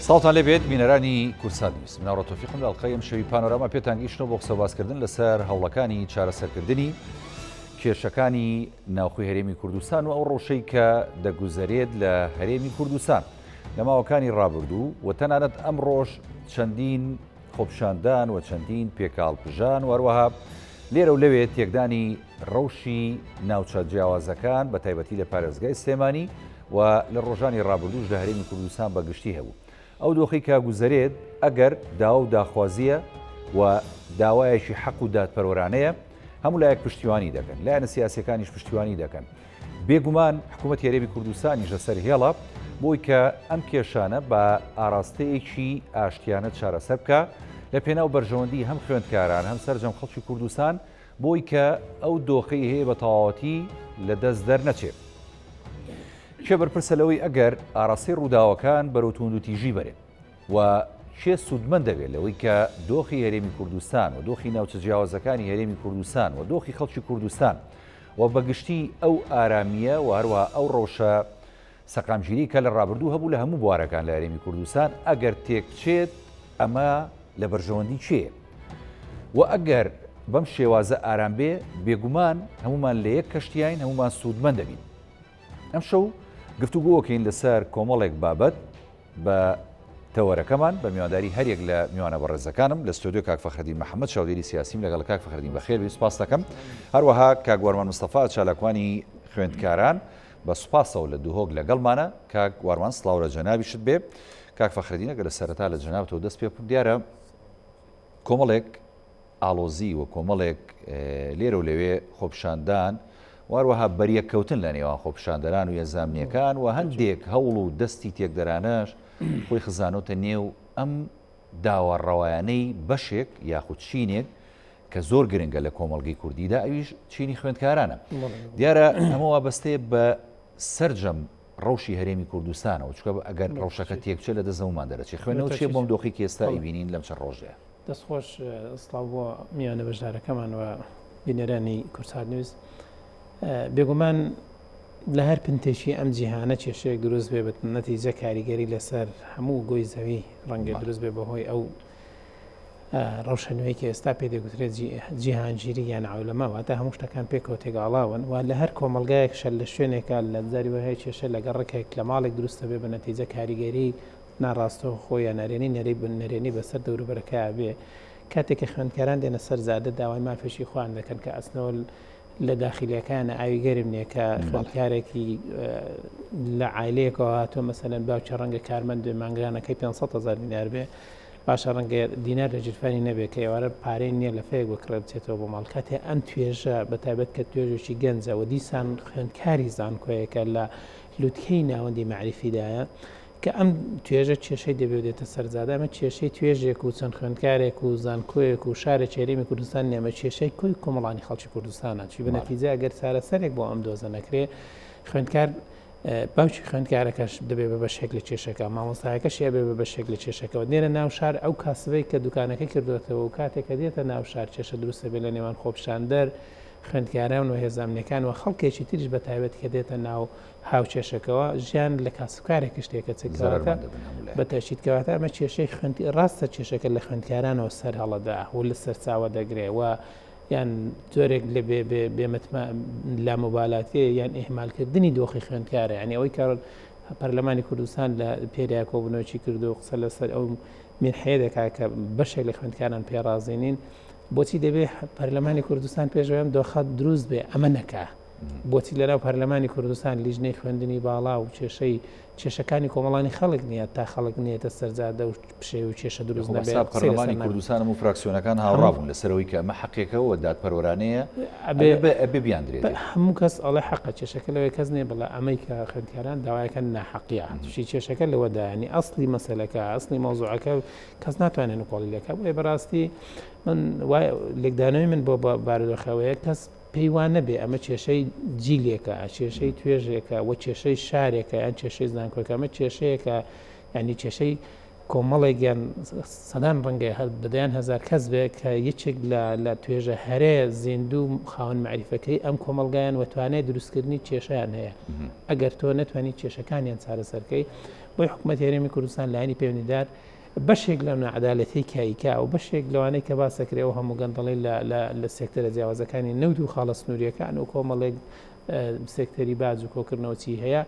ساڵتان لێبێت بینەرانی کوردسات نیوز. مناڕۆ تۆفیقم لە ئەڵقەی ئەم شەوی پانۆراما پێتان گەیشتنەوە بۆ قسەباسکردن لەسەر هەوڵەکانی چارەسەرکردنی کێشەکانی ناوخۆی هەرێمی کوردستان و ئەو ڕۆژەی کە دەگوزارێت لە هەرێمی کوردستان لە ماوەکانی ڕابردوو و تەنانەت ئەم ڕۆژ چەندین خۆپیشاندان و چەندین پێکاڵپژان و هەروەها لێرە و لەوێ تێکدانی ڕەوشی ناوچە جیاوازەکان بە تایبەتی لە پارێزگای سلێمانی و لە ڕۆژانی ڕابردووش لە هەرێمی کوردستان بەگشتی هەبوو. ئەو دۆخی کە گوزارێت ئەگەر داوا و داخوازیە و داوایەکی حەق و دادپەروەرانەیە هەموو لایەک پشتیوانی دەکەن، لایەنە سیاسیەکانیش پشتیوانی دەکەن. بێگومان حکوومەتی هەرێمی کوردستانیش لەسەر هێڵە بۆی کە ئەم کێشانە بە ئاراستەیەکی ئاشتیانە چارەسەر بکە لە پێناو بەرژەوەندی هەم خوێندکاران هەم سەرجەم خەڵکی کوردستان بۆی کە ئەو دۆخەی هەیە بە تەواوەتی لە دەست دەرنەچێت. کێ بەرپرسە لەوەی ئەگەر ئاراستەی ڕووداوەکان بەرەو توندوتیژی بەرێن و کێ سوودمەند دەبێت لەوەی کە دۆخی هەرێمی کوردستان و دۆخی ناوچە جیاوازەکانی هەرێمی کوردستان و دۆخی خەڵکی کوردستان و بەگشتی ئەو ئارامیە و هەروە ئەو ڕۆژە سەقامگیری کە لە ڕابردوو هەبوو لە هەموو بوارەکان لە هەرێمی کوردستان ئەگەر تێکچێت ئەمە لە بەرژەوەندی چێ و ئەگەر بەم شێوازە ئارام بێ بێگومان هەمومان لە یەک کەشتیاین هەمومان سوودمەند دەبین. ئەم شەو گفتوگۆکەین لەسەر کۆمەڵێک بابەت بە تەوەرەکەمان بە میوانداری هەرێک لە میوانە بەڕێزەکانم لە ستۆدیۆ کاک فەخرەدین محەممەد چاودێری سیاسیم لەگەڵ کاک فەخرەدین بەخێربێن سوپاس دەکەم. هەروەها کاک وارمان مستەفا چالاکوانی خوێندکاران بە سوپاسەوە لە دووهۆک لەگەڵمانە. کاک وارمان سڵاو لە جەنابیشت بێ. کاک فەخرەدین ئەگەر لە سەرەتا لە جەنابەتەوە دەست پێ بکەم دیارە کۆمەڵێک ئاڵۆزی و کۆمەڵێک لێرە و لەوێ خۆپیشاندان واروەها بەریەککەوتن لە نێوان خۆپیشاندەران و یەزامنیەکان و هەندێک هەوڵ و دەستی تێکدەرانەش خۆی خزانۆتە نێو ئەم داوەڕەوایانەی بەشێک یاخود چینێک کە زۆر گرنگە لە کۆمەڵگەی کوردیدا ئەویش چینی خوێندکارانە. دیارە ئەمە وابەستەیە بە سەرجەم ڕەوشی هەرێمی کوردستانەوە چکە ئەگەر ڕەوشەکە تێکچێت لە دەزەومان دەرەچێت خوێنەوە چێ بۆم دۆخی کە ئێستا ئیبینین لەم چەند ڕۆژەیە. دەستخۆش سڵاو بۆ میانە بەشدارەکەمان و بینەرانی کوردسات نیوز. بێگومان لە هەر پنتێکی ئەم جیهانە کێشەیەک دروست بێ بە نەتیجە کاریگەری لەسەر هەموو گۆی زەوی ڕەنگە دروست بێ بەهۆی ئەو ڕەوشەنوەیەکی ئێستا پێ دەگوترێت جیهانگیری یان عەولەمەواتە هەموو شتەکان پێکەوە تێگەڵاون و لە هەر کۆمەلگایەک شەر لە شوێنێکە لە زاری وهەیە کێشە لەگەڵ ڕێکێک لە ماڵێک دروستە بێ بە نەتیجە کاریگەری ناڕاستەوە خۆیان نەرێنی نەرەی بنەرێنی بەسەر دەوروبەرەکە بێ کاتێککە خوێندکاران دێنە سەر زادە داوای مافێشی خوان دەکەن کە ئەسنەوە لە داخلیەکانە ئاوی گەرم نییە کە خوێندکارێکی لە عایلەیەکەوە هاتۆ مەسەلەن باوکە ڕەنگە کارمەند دوێ مانگانەکەی 500,000 دینار بێ باشە ڕەنگە دینار لە جرفانی نەبێت کە ئێوارە پارەی نییە لە فەیەک بکڕە بچێتەوە بۆ ماڵ کاتێ ئەم توێژە بەتایبەت کە توێژێکی گەنجە و دیسان خوێندکاری زانکۆیەکە لە لوتکەی ناوەندی معریفیدایە کە ئەم توێژە کێشەی دەبێتێتە سەرزادە ئەمە کێشەی توێژێک و چەند خوێندکارێک و زانکۆیەک و شارە هەرێمی کوردستان نێمە کێشەی کۆی کۆمەڵانی خەڵکی کوردستانە چی بە نەتیجە ئەگەر چارەسەرێک بۆ ئەم دۆزە نەکرێ خوێندکار باوکی خوێندکارەکەش دەبێت بە بەشێک لە کێشەکە مامۆستایەکەش بێ بە بەشێک لە کێشەکەەوە دێنە ناو شار ئەو کاسبەی کە دوکانەکە کردوێتەوە و کاتێکە دێتە ناو شار کێشە دروستە بێت لە نێوان خۆپیشاندەر خوێندکاران و هێزانامنیەکان و خەڵکێکی تریش بە تایبەت کە دێتە ناو هاوچێشەکەەوە ژیان لە کاسبکارێک شتێکە چکاتە بە تەشیدکەواتە ئەمە کێشەی ڕاستە کێشەکە لە خوێندکارانەوە سەر هەڵەدا و لە سەرچاوە دەگرێەوە یان زۆرێک لە بێمەتمە لا مۆبالاتێ یان ئێهمالکردنی دۆخی خوێندکارە ینی ئەوەی کار پەرلەمانی کوردستان لە پێریا کۆبوونەوەی کرد و قسە لەسەر ئەو منحەیە دەکات کە بەشێک لە خوێندکاران پێڕازێنین بۆچی دەبێت پەرلەمانی کوردستان پێشەوەم دۆخات دروست بێ ئەمە نەکە بۆچی لەناو پەرلەمانی کوردستان لیژنەی خوێندنی باڵا و کێشەکانی کۆمەڵانی خەڵک نییە تا خەڵک نیێتە سەرزادە و پشێ و کێشە دروست نەبێت پەرلەمانی کوردستان و فراکسیۆنەکان هاوڕابوون لەسەرەوەی کە ئەمە حەقێکەوە دادپەروەرانەیە ئەبێ بیاندرێت هەموو کەس ئەڵێ حەقە کێشەکە لەوەی کەس نیە بەڵام ئەمەی کە خوێندکاران داوایەکەن ناحەقیە تووشی کێشەکە لەوەدایانی ئەسڵی مەسەلەکە ئەسڵی مەوزوعەکە کەس ناتوانێت کۆڵیلەکە بۆیە بەڕاستی من لێکدانەوەی من بۆ بارودۆخەوەیە کەس پەیوان نەبێ ئەمە کێشەی جیلێکە کێشەی توێژێکە و کێشەی شارێکە یان کێشەی زانکۆیەکە ئەمە کێشەیەکە ینی کێشەی کۆمەڵێکیان سەدان ڕەنگەی بەدەیان هەزار کەس بێ کە یەکێک لە توێژە هەرەیە زیندوو خاوەن معریفەکەی ئەم کۆمەلگایان وەتوانێت دروستکردنی کێشەیان هەیە ئەگەر تۆ نەتوانانی کێشەکانیان چارەسەرکەی بۆی حکوومەت هەرێمی کوردستان لایەنی پەیوەندیدار بەشێک لەم نەعەدالەتی کایکا و بەشێک لەوانەی کە باسەکرێەوە هەموو گەندەڵی لە سێکتەرە جیاوازەکانی نەود و خاڵە سنووریەکان و کۆمەڵێک سێکتەری باج و کۆکردنەوەچی هەیە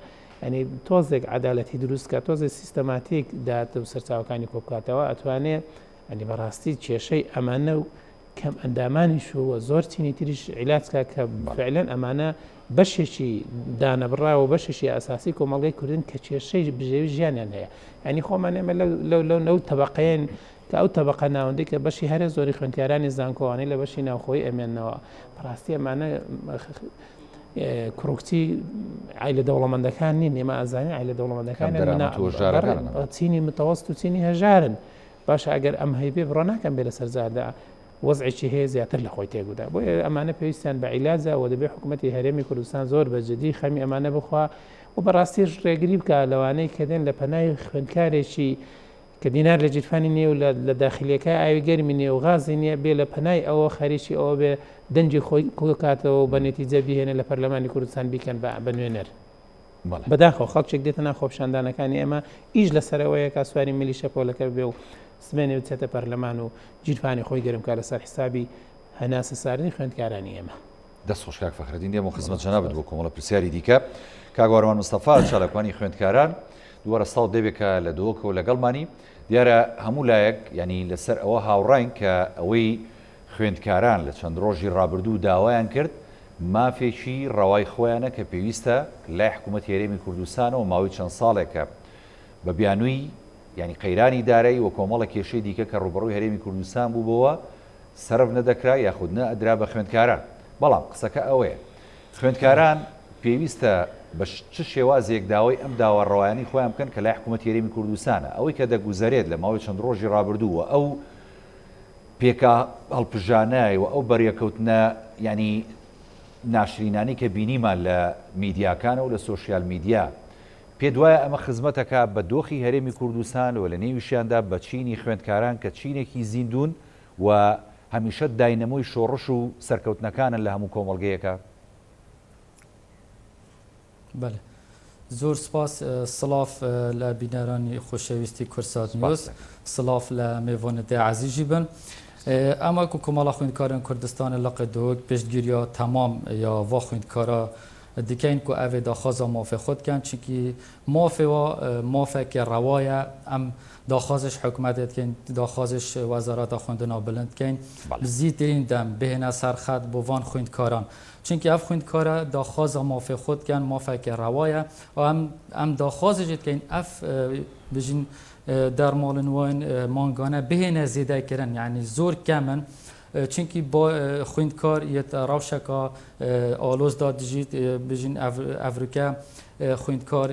ئەنی تۆزێک عەدالەتی دروستکە تۆزێک سیستەماتیک دات و سەرچاوەکانی کۆبکاتەوە ئەتوانێت ئەنی بەڕاستی کێشەی ئەمانە و کەم ئەندامانیش و زۆر چینی تریش عیلاتکە کە فعلەن ئەمانە بەشێکی دانەبڕاوە بەشێکی ئاساسی کۆمەڵگەی کوردن کە کێشەی بژێوی ژیانیان هەیە ینی خۆمان ئێمە لەو نەو تەبەقەیەن کە ئەو تەبەقە ناوەندەی کە بەشی هەرە زۆری خوێندکارانی زانکۆوانەی لە بەشی ناوخۆی ئەمێننەوە بەڕاستی ئەمانە کوڕکتی عیلە دەوڵەمەندەکان نین ئێمە ئازانین عیلە دەوڵەمەندەکان چینی متەوەست و چینی هەژارن باشە ئەگەر ئەم هەیبێ بڕۆ ناکەم بێ لە سەرزادا وەزعێکی هەیە زیاتر لە خۆی تێگودا بۆ ئەمانە پێویستیان بە عیلاجە و دەبێت حکوومەتی هەرێمی کوردستان زۆر بەجددی خەمی ئەمانە بخوا و بەڕاستیش ڕێگری بکە لەوانەی کە دێن لە پەنای خوێندکارێکی کە دینار لە جیرفانی نییە و لە داخلیەکە ئاوی گەرمی نیە و غازی نییە بێ لە پەنای ئەوە خەریکی ئەوە بێ دەنجی خۆی کاتەوە و بە نەتیجە بیهێنە لە پەرلەمانی کوردستان بیکەن بە نوێنەر بەداخەوە خەڵکێک دێتە ناو خۆپیشاندانەکانی ئێمە ئیش لەسەرەوەیە کا سواری میلی شەپۆلەکە بێ و سمێنێ بچێتە پەرلەمان و جیرفانی خۆی گەرمکە لەسەر حسابی هەناسە ساردنی خوێندکارانی ئێمە دەست خۆشکاک فەخرەدین دێمە خزمەت جەنابەت بۆ کۆمەڵە پرسیاری دیکە کاگوارمان مستەفا چالاکوانی خوێندکاران دووەرە ساڵ دەبێکە لە دۆکەوە لەگەڵمانی دیارە هەموو لایەک ینی لەسەر ئەوە هاوڕاین کە ئەوەی خوێندکاران لە چەند ڕۆژی ڕابردوو داوایان کرد مافێکی ڕەوای خۆیانە کە پێویستە لای حکوومەتی هەرێمی کوردستانەوە ماوەی چەند ساڵێکە بە بیانووی ینی قەیرانی دارایی و کۆمەڵە کێشەی دیکە کە ڕوبەڕووی هەرێمی کوردستان بوو بەوە سەرف نەدەکرا یاخود نەئەدرا بە خوێندکاران بەڵام قسەکە ئەوەیە خوێندکاران پێویستە بە چ شێوازێک داوای ئەم داوەڕەوایانی خۆیان بکەن کە لای حکوومەتی هەرێمی کوردستانە ئەوەی کە دەگوزارێت لە ماوەی چەند ڕۆژی ڕابردووە ئەو پێکە هەڵپژانای و ئەو بەریەکەوتنە ینی ناشرینانی کە بینیمان لە میدیاکانە و لە سۆشیال میدیا پێ دوایە ئەمە خزمەتەکە بە دۆخی هەرێمی کوردستان و لە نێویشیاندا بە چینی خوێندکاران کە چینێکی زیندون و هەمیشە داینەمۆی شۆڕش و سەرکەوتنەکانن لە هەموو کۆمەڵگەیەکە بەڵێ زۆر سپاس سلااف لە بینەرانی خۆشەویستی کوردسات نیوز سلااف لە میێوانەتی عزیزی بن ئەمە کو کۆمەڵە خوێندکاران کوردستانە لەقە دۆک پێشگیریە تەمام یا وا خوێندکارە دیکەین کو ئەvê daxwaza mafê xwe dikin çinkî mafê wa mafekê rewaye em daxwazش حکومت دکن daxwazش وزارەتا خوێندنا bilind dikin bi zîtirîn dem bihêne serxet bo van خوێندکاران چونکی ev خوێندکارە daxwaza mafê xwe dikin mafekê rewaye em daxwazê jî dikin ev bijîn dermalin wan mangane bihêne zêdekirin yani zor kemin چونکی با خوێندکار یەت ڕەوشەکە ئالۆزدا دژیت بژین ئەڤریکا خوێندکار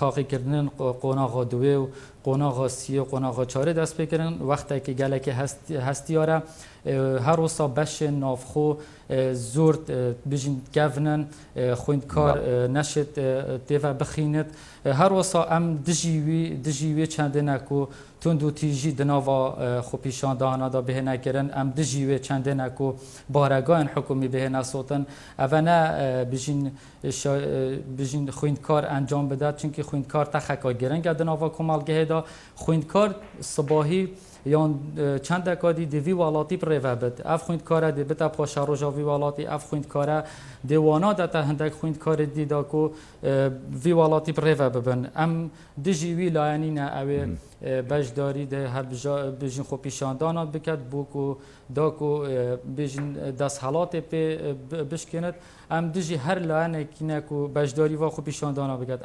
تاقیکردن قۆناغا دوێ و قۆناغا سیە و قۆناغا چارە دەست پێکردن وەختێکی گەلێکی هەستیارە هەر وەسا بەشێن ناوخۆ زۆر بژین گەڤنن خوێندکار نەشت تێڤە بخینت هەر وەسا ئەم دژیوێ چەندێنەک و تند و تیژی دناوا خۆپیشاندانەدا بهێنەکردن ئەم دژیوێ چەندێنەک و بارەگایان حکومی بهێنە سۆتن ئەڤەنە بژین خوێندکار ئەنجام بدات چونکی خوێندکار تەخەکە گرنگە دناوا کۆمەڵگەهێدا خوێندکار سباهی یان چەندێکادی دیوی وڵاتی پڕێڤە بێت ئەف خوێندکارە دەبێتە پاشە ڕۆژاوی وڵاتی ئەف خوێندکارە دێوانە دەتە هەندێک خوێندکاری دیدا و وی وڵاتی پڕێڤە ببن ئەم دژی وی لایەنینە ئەوێ بەشداری دە هەر بژین خۆپیشاندانە بکات بۆک و داک و بژین دەستهەڵاتێ پێ بشکێنێت ئەم دژی هەر لایەنێکینەک و بەشداری وا خۆپیشاندانە بکات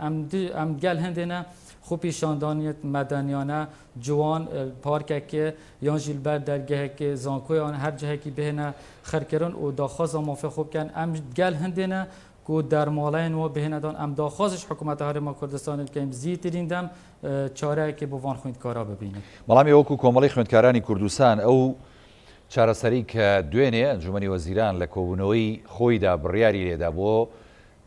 ئەم گەل هەندێنە خۆپیشاندانیت مەدەنیانە جوان پارکێکێ یان ژیلبەر دەرگەهێکی زانکۆیان هەر جەهێکی بهێنە خەرکردن و داخوازە مافێ خۆ بکەن ئەم گەل هەندێنە کو دەرماڵەیان وە بهێنەدان ئەم داخوازش حکوومەتە هەرێما کوردستان بکەین زیاترین دەم چارەیەکی بۆ وان خوێندکارا ببینێت بەڵامی وەکو کۆمەڵی خوێندکارانی کوردستان ئەو چارەسەری کە دوێنێ ئەنجومەنی وەزیران لە کۆبوونەوەی خۆیدا بڕیاری لێدا بۆ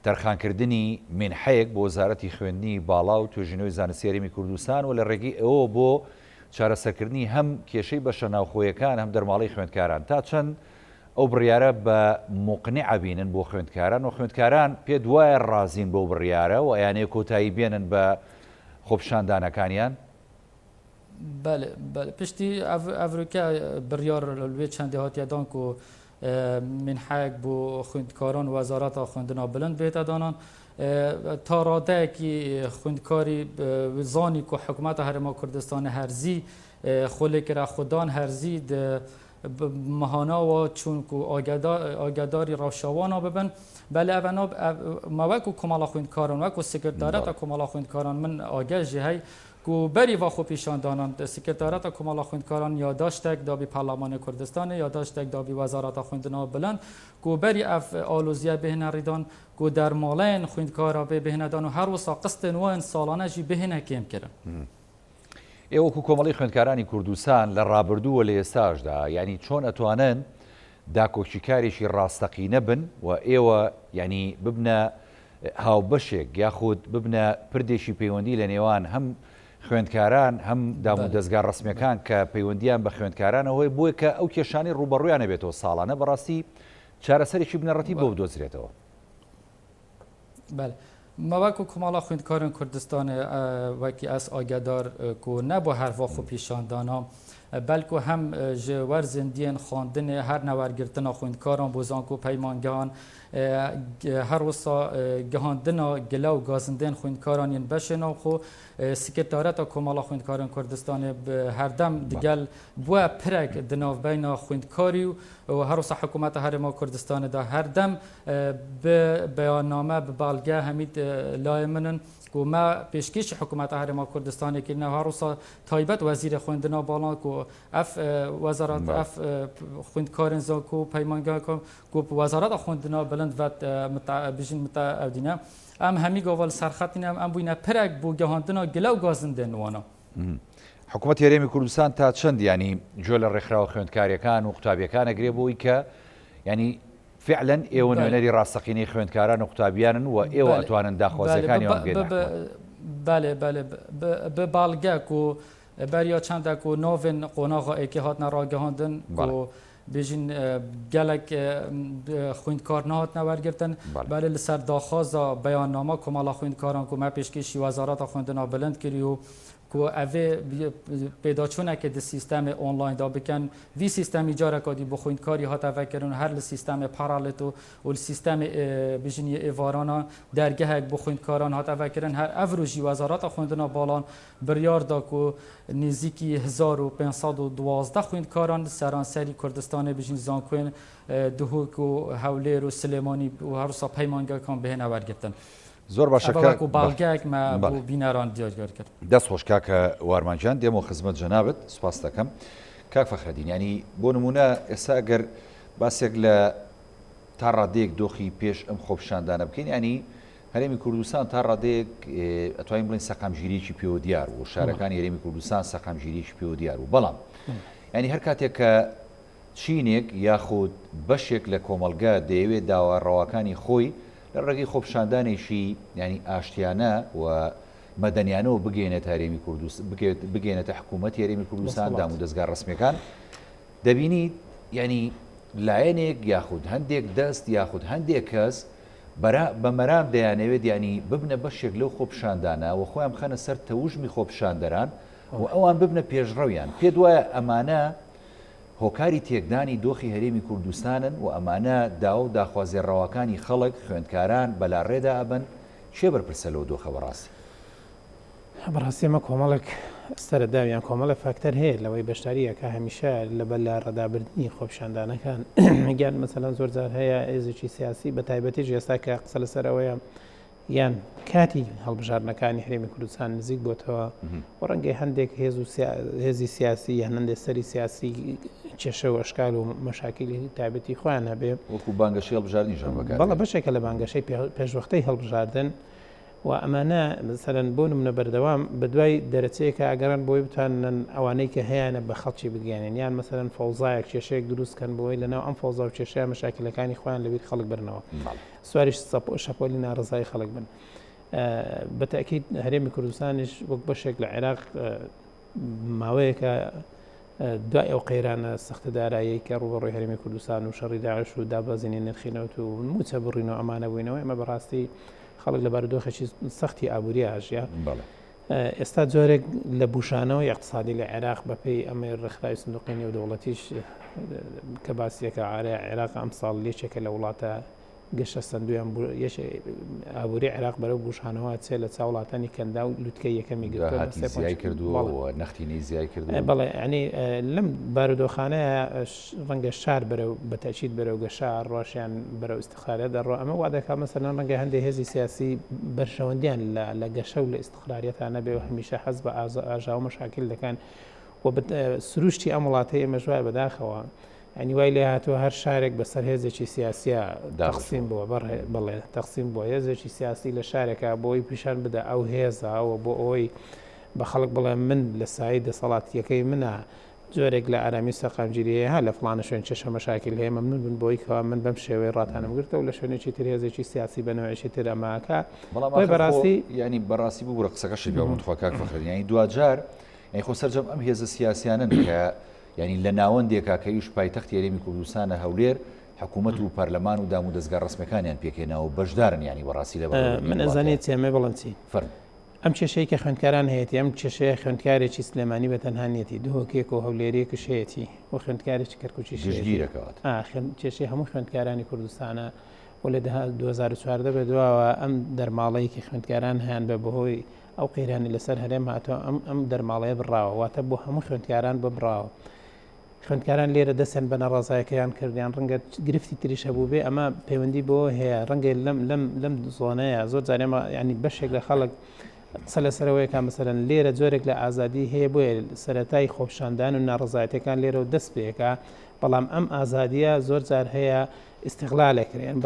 تەرخانکردنی منحەیەک بۆ وەزارەتی خوێندنی باڵا و توێژینەوەی زانستی هەرێمی کوردستان و لە ڕێگەی ئەوە بۆ چارەسەرکردنی هەم کێشەی بەشە ناوخۆیەکان هەم دەرماڵەی خوێندکاران تا چەند ئەو بڕیارە بە موقنیع بینن بۆ خوێندکاران و خوێندکاران پێ دوایە ڕازین بۆ بڕیارە و ئەیانەیە کۆتایی بێنن بە خۆپیشاندانەکانیان؟ پشتی ئەڤروکا بڕیار لێ چەندی هاتیەدان و منحەیەک بۆ خوێندکاران وەزارەتە خوێندنا بلند بێتە دانان تا ڕادەیەکی خوێندکاری زانی و حکوومەتە هەرێما کوردستانی هەرزی خۆلێکرا خوددان هەرزی مەهاناوە چونک و ئاگاداری ڕەوشەوانە ببن بەلێ ئەڤەنا مەوەک و کۆمەڵە خوێندکاران وەک و سکرتارەتە کۆمەڵە خوێندکاران من ئاگەژی هەی و بەری وا خۆپیشاندانان سکرتارەتە کۆمەڵە خوێندکاران یاداشتێک دابی پەرلەمانی کوردستانی یاداشتێک دابی وەزارەتە خوێندنا بلند و بەری ئەف ئالۆزیە بهێنە ڕیدان و دەرماڵەیەن خوێندکارە بێ بهێنەدان و هەروەسا قستن وایەن ساڵانەژی بهێنە کێمکردن. ئێوەکو کۆمەڵی خوێندکارانی کوردستان لە ڕابردووە لە ئێستاشدا ینی چۆن ئەتوانن داکۆچیکارێکی ڕاستەقینە بن و ئێوە ینی ببنە هاوبەشێک یاخود ببنە پردێکی پەیوەندی لە نێوان هەم خوێندکاران هەم دامو دەستگا ڕسمیەکان کە پەیوەندیان بە خوێندکارانەوەی بۆیە کە ئەو کێشانی ڕوبەڕوویانە بێتەوە ساڵانە بەڕاستی چارەسەرێکی بنەڕەتی بۆ بدۆزرێتەوە. مەوەکو کۆمەڵە خوێندکارن کوردستانی وەکی ئەس ئاگادار و نەبوو هەروا خۆپیشاندانا بەلکو هەم ji werzindiyên xwandinê her newergirtina خوێندکاران بۆ zanku peymangehan her wisa gihandina gila û gazindên خوێندکاران yên beşêna xwe sekretareta Komala Xwendkarên Kurdistanê herdem digel bûye pirek di navbeyna خوێندkarî û her wisa hikûmeta Herêma Kurdistanê de herdem bi beyanname bi belge hemî layê min in ku me pêşkêşî hikûmeta Herêma Kurdistanê kirine her wisa taybet wezîrê xwendina balan ku ev wezaret ev خوێندkarên zanku peymangehan ku wezareta xwendina bilind vet bijîn müteewdîne em hemî gaval serxetîne em bûyne pirek bû gihandina gila û gazindên wana. حکوومەتی هەرێمی کوردستان تا چەند ینی جۆ لە ڕێکخراوە خوێندکاریەکان و قوتابیەکان ئەگرێ بۆی کە ینی فعلا ئێوە نوێنەری ڕاستەقینەی خوێندکاران و قوتابیانن و ئێوە ئەتوانن داخوازیەکانیان بەێ بە باڵگەک و بەریا چەندێک و ناوێن قۆناغا ئێکی هاتنە ڕاگەهاندن و بێژین gelek خوێندکار نهاتنە وەرگرتن بەلێ لەسەر داخوازا بەیاننامە کۆمەڵە خوێندکاران و me pêşkêşî wezareta xwendina bilind kiriye û ku evê pêdaçûnekê di sîstemê online da bikin vî sîstemî careka dî bi xwendkarî hate vekirin her li sîstemê paralêt û li sîstemê bijinî êvarana dergehek bi xwendkaran hate vekirin her ev ro jî wezareta xwendina balan biryar da ku nêzîkî 1512 xwendkaran seranserî Kurdistanê bijîn zankoên Duhok û Hewlêr û Silêmanî û her wisa peymangekan bihêne wergirtin. زۆر باشە باڵگەیەک بۆ بینەران دیارگار کرد. دەست خۆش کاکە وارمانجان دێمەوە خزمەت جەنابەت سوپاس دەکەم. کاک فەخرەدین ینی بۆ نمونە ئێستا ئەگەر باسێک لە تا ڕادەیەک دۆخی پێش ئەم خۆپیشاندانە بکەین ینی هەرێمی کوردستان تا ڕادەیەک ئەتوانین بڵین سەقامگیریی پێوە دیار و شارەکانی هەرێمی کوردستان سەقامگیریی پێوە دیار و بەڵام ینی هەر کاتێک کە چینێک یاخود بەشێک لە کۆمەلگا دەیەوێت داواڕەوەکانی خۆی لە ڕێگەی خۆپیشاندانێکی ینی ئاشتیانە و مەدەنیانەوە بگەێنێت هەرێمی کوردستان بگەێنێتە حکوومەتی هەرێمی کوردستان دام و دەستگا ڕسمیەکان دەبینی ینی لایەنێک یاخود هەندێک دەست یاخود هەندێک کەس بە مەرام دەیانەوێت ینی ببنە بەشێک لەو خۆپیشاندانە و خۆیان بخەنە سەر تەوژمی خۆپیشاندەران و ئەوان ببنە پێشڕەویان پێ وایە ئەمانە هۆکاری تێکدانی دۆخی هەرێمی کوردستانن و ئەمانە داوا و داخوازێڕەوەکانی خەڵک خوێندکاران بەلاڕێدا ئەبن چێ بەرپرسە لەو دۆخە بەڕاستی بەڕاستی ئەمە کۆمەڵک ئەستەرە داویان کۆمەڵە فاکتەر هەیە لەوەی بەشداریە کە هەمیشە لەبەر لە ڕەدابردنی خۆپیشاندانەکان گیان مەسەلەن زۆر جار هەیە ئێزێکی سیاسی بە تایبەتیش ئێستا کە قسە لەسەرەوەیە یان کاتی هەڵبژاردنەکانی هەرێمی کوردستان نزیک بۆتەوە و ڕەنگەی هەندێک هێزی سیاسی یان هەندێک سەری سیاسی کێشە و ئەشکال و مەشاکلی تایبەتی خۆیان هەبێ وەکو بانگەشەی هەڵبژاردننی بەڵە بەشێکە لە بانگەشەی پێشوەختەی هەڵبژاردن و ئەمانە مثلەن بۆ نمونە بەردەوام بە دوای دەرەچەیەکە ئەگەڕن بۆی بتوانن ئەوانەی کە هەیەە بە خەڵکی بگەێنن یان مثلەن فەوزایەک کێشەیەک دروستکەن بۆی لەناو ئەم فەوزا و کێشەیە مەشاکلەکانی خۆیان لەبیر خەڵک برنەوە سواریش شەپۆلی ناڕزای خەڵک بن بەتەکیید هەرێمی کوردستانیش وەک بەشێک لە عێراق ماوەیەکە دوای ئەو قەیرانە سەختە دارایی کە ڕوبەڕووی هەرێمی کوردستان و شەڕی داعش و دابەزینی نرخینەوت و موچە بڕینەوە ئەمانە بووینەوە ئەمە بەڕاستی خەڵک لە بارودۆخێکی سەختی ئابووری هەژیا ئێستا جۆرێک لە بوشانەوەی اقتصادی لە عێراق بەپێی ئەمە ڕێکخراوی سندوقی نێودەوڵەتیش کە باسیەکە ئارەیە عێراق ئەم ساڵ لێچێکە لە وڵاتە گەشە سندویان ئابووری عێراق بەرەو بوشانەوە چێ لە چاوڵاتانی کەندا و لوتکە یەکەمی زیای کردووە نەختینەی زیای کردو بەڵێ ینی لەم بارودۆخانەیە ڕەنگە شار بەرەو بەتەچیت بەرەو گەشە ڕۆژیان بەرەو استخراریە دەڕۆ ئەمە وا دەکات مەسەلەن ڕەنگە هەندێک هێزی سیاسی بەرشەوەندیان لە گەشە و لە استخراریەتانە بێ و هەمیشە حەز بە ئاژاو مەشاکل دەکەن و سروشتی ئەم وڵاتەی ئێمە ژوای بەداخەوە ئەنی وای لێ هاتووە هەر شارێک بەسەر هێزێکی سیاسیە تەقسیم بووە بڵێ تەقسیم بووە هێزێکی سیاسی لە شارێکە بۆی پیشان بدە ئەو هێزەوە بۆ ئەوەی بە خەڵک بڵێ من لە سایی دەسەڵاتیەکەی منە جۆرێک لە ئارامی سەقامگیریە ها لە فڵانە شوێن چێشە مەشاکل هەیە مەمنون بن بۆی کەوا من بەم شێوەی ڕاتانم گرتە و لە شوێنێکی تر هێزێکی سیاسی بەنەوەیشی تر ئەماکە بەڕاستی ینی بەڕاستی بوو قسەکەشی بخواکک فەخر ینی دوجار یعنی خۆ سەرجەم ئەم هێزە سیاسیانن کە ینی لە ناوەندێکا کە یوش پایتەختی هەرێمی کوردستانە هەولێر حکوومەت و پەرلەمان و دام و دەستگا ڕسمەکانیان پێکێنەوە بەشدارن ینی بەڕاستی لە من ئەزانێت چێمە بڵندچی فەرم ئەم کێشەیە کە خوێندکاران هەیەی ئەم کێشەیە خوێندکارێکی سلێمانی بە تەنهانیەتی دوهۆکێک و هەولێریەکە شەیەتی و خوێندکارێکی کەرکوچی گشتگیرەکەوات کێشەی هەموو خوێندکارانی کوردستانە و لە 2014 بێدواوە ئەم دەرماڵەیەکی خوێندکاران هەیان بە بەهۆی ئەو قەیرانی لەسەر هەرێم هاتووە ئەم دەرماڵەیە بڕاوە واتە بۆ هەموو خوێندکاران ببڕاوە خوێندکاران لێرە دەسێن بە نەڕازایەکەیان کردیان ڕەنگە گرفتی تریش هەبوو بێ ئەمە پەیوەندی بۆ هەیە ڕەنگە لەم زۆنەیە زۆر جارێمە ینی بەشێک لە خەڵک قسە لەسەرەوەیەکە مەسەرەن لێرە جۆرێک لە ئازادی هەیە بۆیە سەرەتای خۆپشاندان و ناڕزایەتەکان لێرە و دەست پێەکە بەڵام ئەم ئازادیە زۆر جار هەیە استقلالێکرێن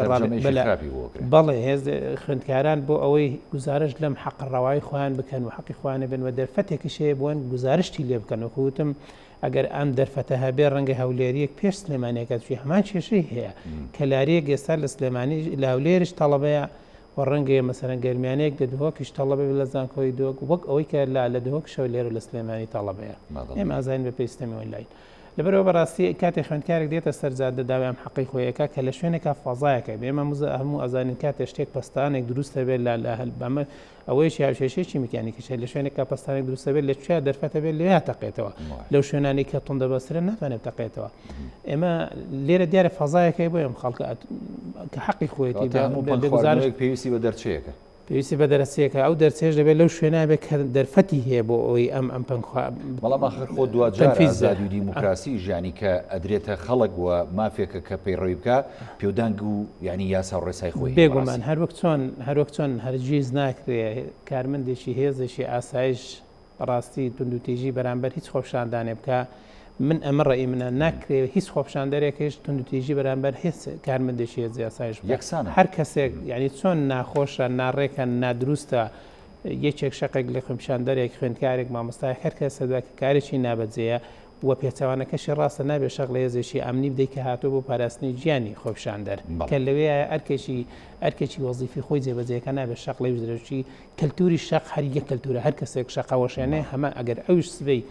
بەڵێ هێز خوێندکاران بۆ ئەوەی گزارش لەم حەقڕەوای خۆیان بکەن و حەقی خوانە بن و دەرفەتێکیش هەیە بۆن گزارشتی لێ بکەن وکوتم ئەگەر ئەم دەرفەتە هەبێ ڕەنگە هەولێریەک پێش سلێمانەکە توی هەمان کێشەی هەیە کە لاریەک ئێستا لە سلێمانی لە هەولێرش تەڵەبەیە و ڕەنگە مەسەرەن گەرمیانەیەک لە دهۆکیش تەڵەبێ لە زانکۆی دۆک وەک ئەوەی کە لە دهۆک شەو لێرە لە سلێمانی تەڵەبەیە ئێمە ئازاین بە پێویستەمی ئۆنلاین لەبەرەوە بەڕاستی کاتێک خوێندکارێک دێتە سەرجاد دەداوای ئەم حەقی خۆیەکە کە لە شوێنێکە فەزایەکە بێمە هەموو ئەزانین کاتێ شتێک پستانێک دروستە بێت لە هەلبەمە ئەوەیشی هاوشێشێکی میکانیکیشە لە شوێنێکە پستانێک دروستە بێت لە کوێ دەرفەتە بێت لێ تەقێتەوە لەو شوێنانی کە تۆندە بەسرە ناتوانێت تەقێتەوە ئێمە لێرە دیارە فەزایەکەی بۆ ئەم خەڵکە کە حەقی خۆیەتی گزارش پێویستی بە دەرچەیەکە پێویستی بە دەرەسەیەکە ئەو دەرچێش دەبێت لەو شوێنە بێت کە دەرفەتی هەیە بۆ ئەوی ئەم پەنخوا بەڵام ئاخر خۆ دوجار ئازادی و دیموکراسی ژیانی کە ئەدرێتە خەڵک وە مافێکە کە پەیڕەوی بکە پێودانگ و ینی یاسا و ڕێسای خۆی بێگومان هەروەک چۆن هەرگیز ناکرێت کارمەندێکی هێزێکی ئاسایش بەڕاستی توندوتیژی بەرامبەر هیچ خۆپشاندانێ بکە من ئەمە ڕێی منە ناکرێت هیچ خۆپشاندەرێکش توندوتیژی بەرامبەر هیچ کارمەندێکی هێزی ئاسایش یەکسانە هەر کەسێک ینی چۆن ناخۆشە ناڕێکە نادروستە یەکێک شەقێک لە خوێنپشاندەرێک خوێندکارێک مامۆستای هەر کەسە دوای کە کارێکی نابەجێیە وە پێچەوانەکەشی ڕاستە نابێت شەق لە هێزێکی ئەمنی بدەیت کە هاتووە بۆ پاراستنی گیانی خۆپشاندەر کە لەوێ ئەرکێکی وەزیفی خۆی جێبەجێەکە نابێت شەق لەوێ درەوچی کەلتوری شەق هەر یەک کەلتورە هەر کەسێک شەقەوەشێنێ هەمە ئەگەر ئەوش سبەی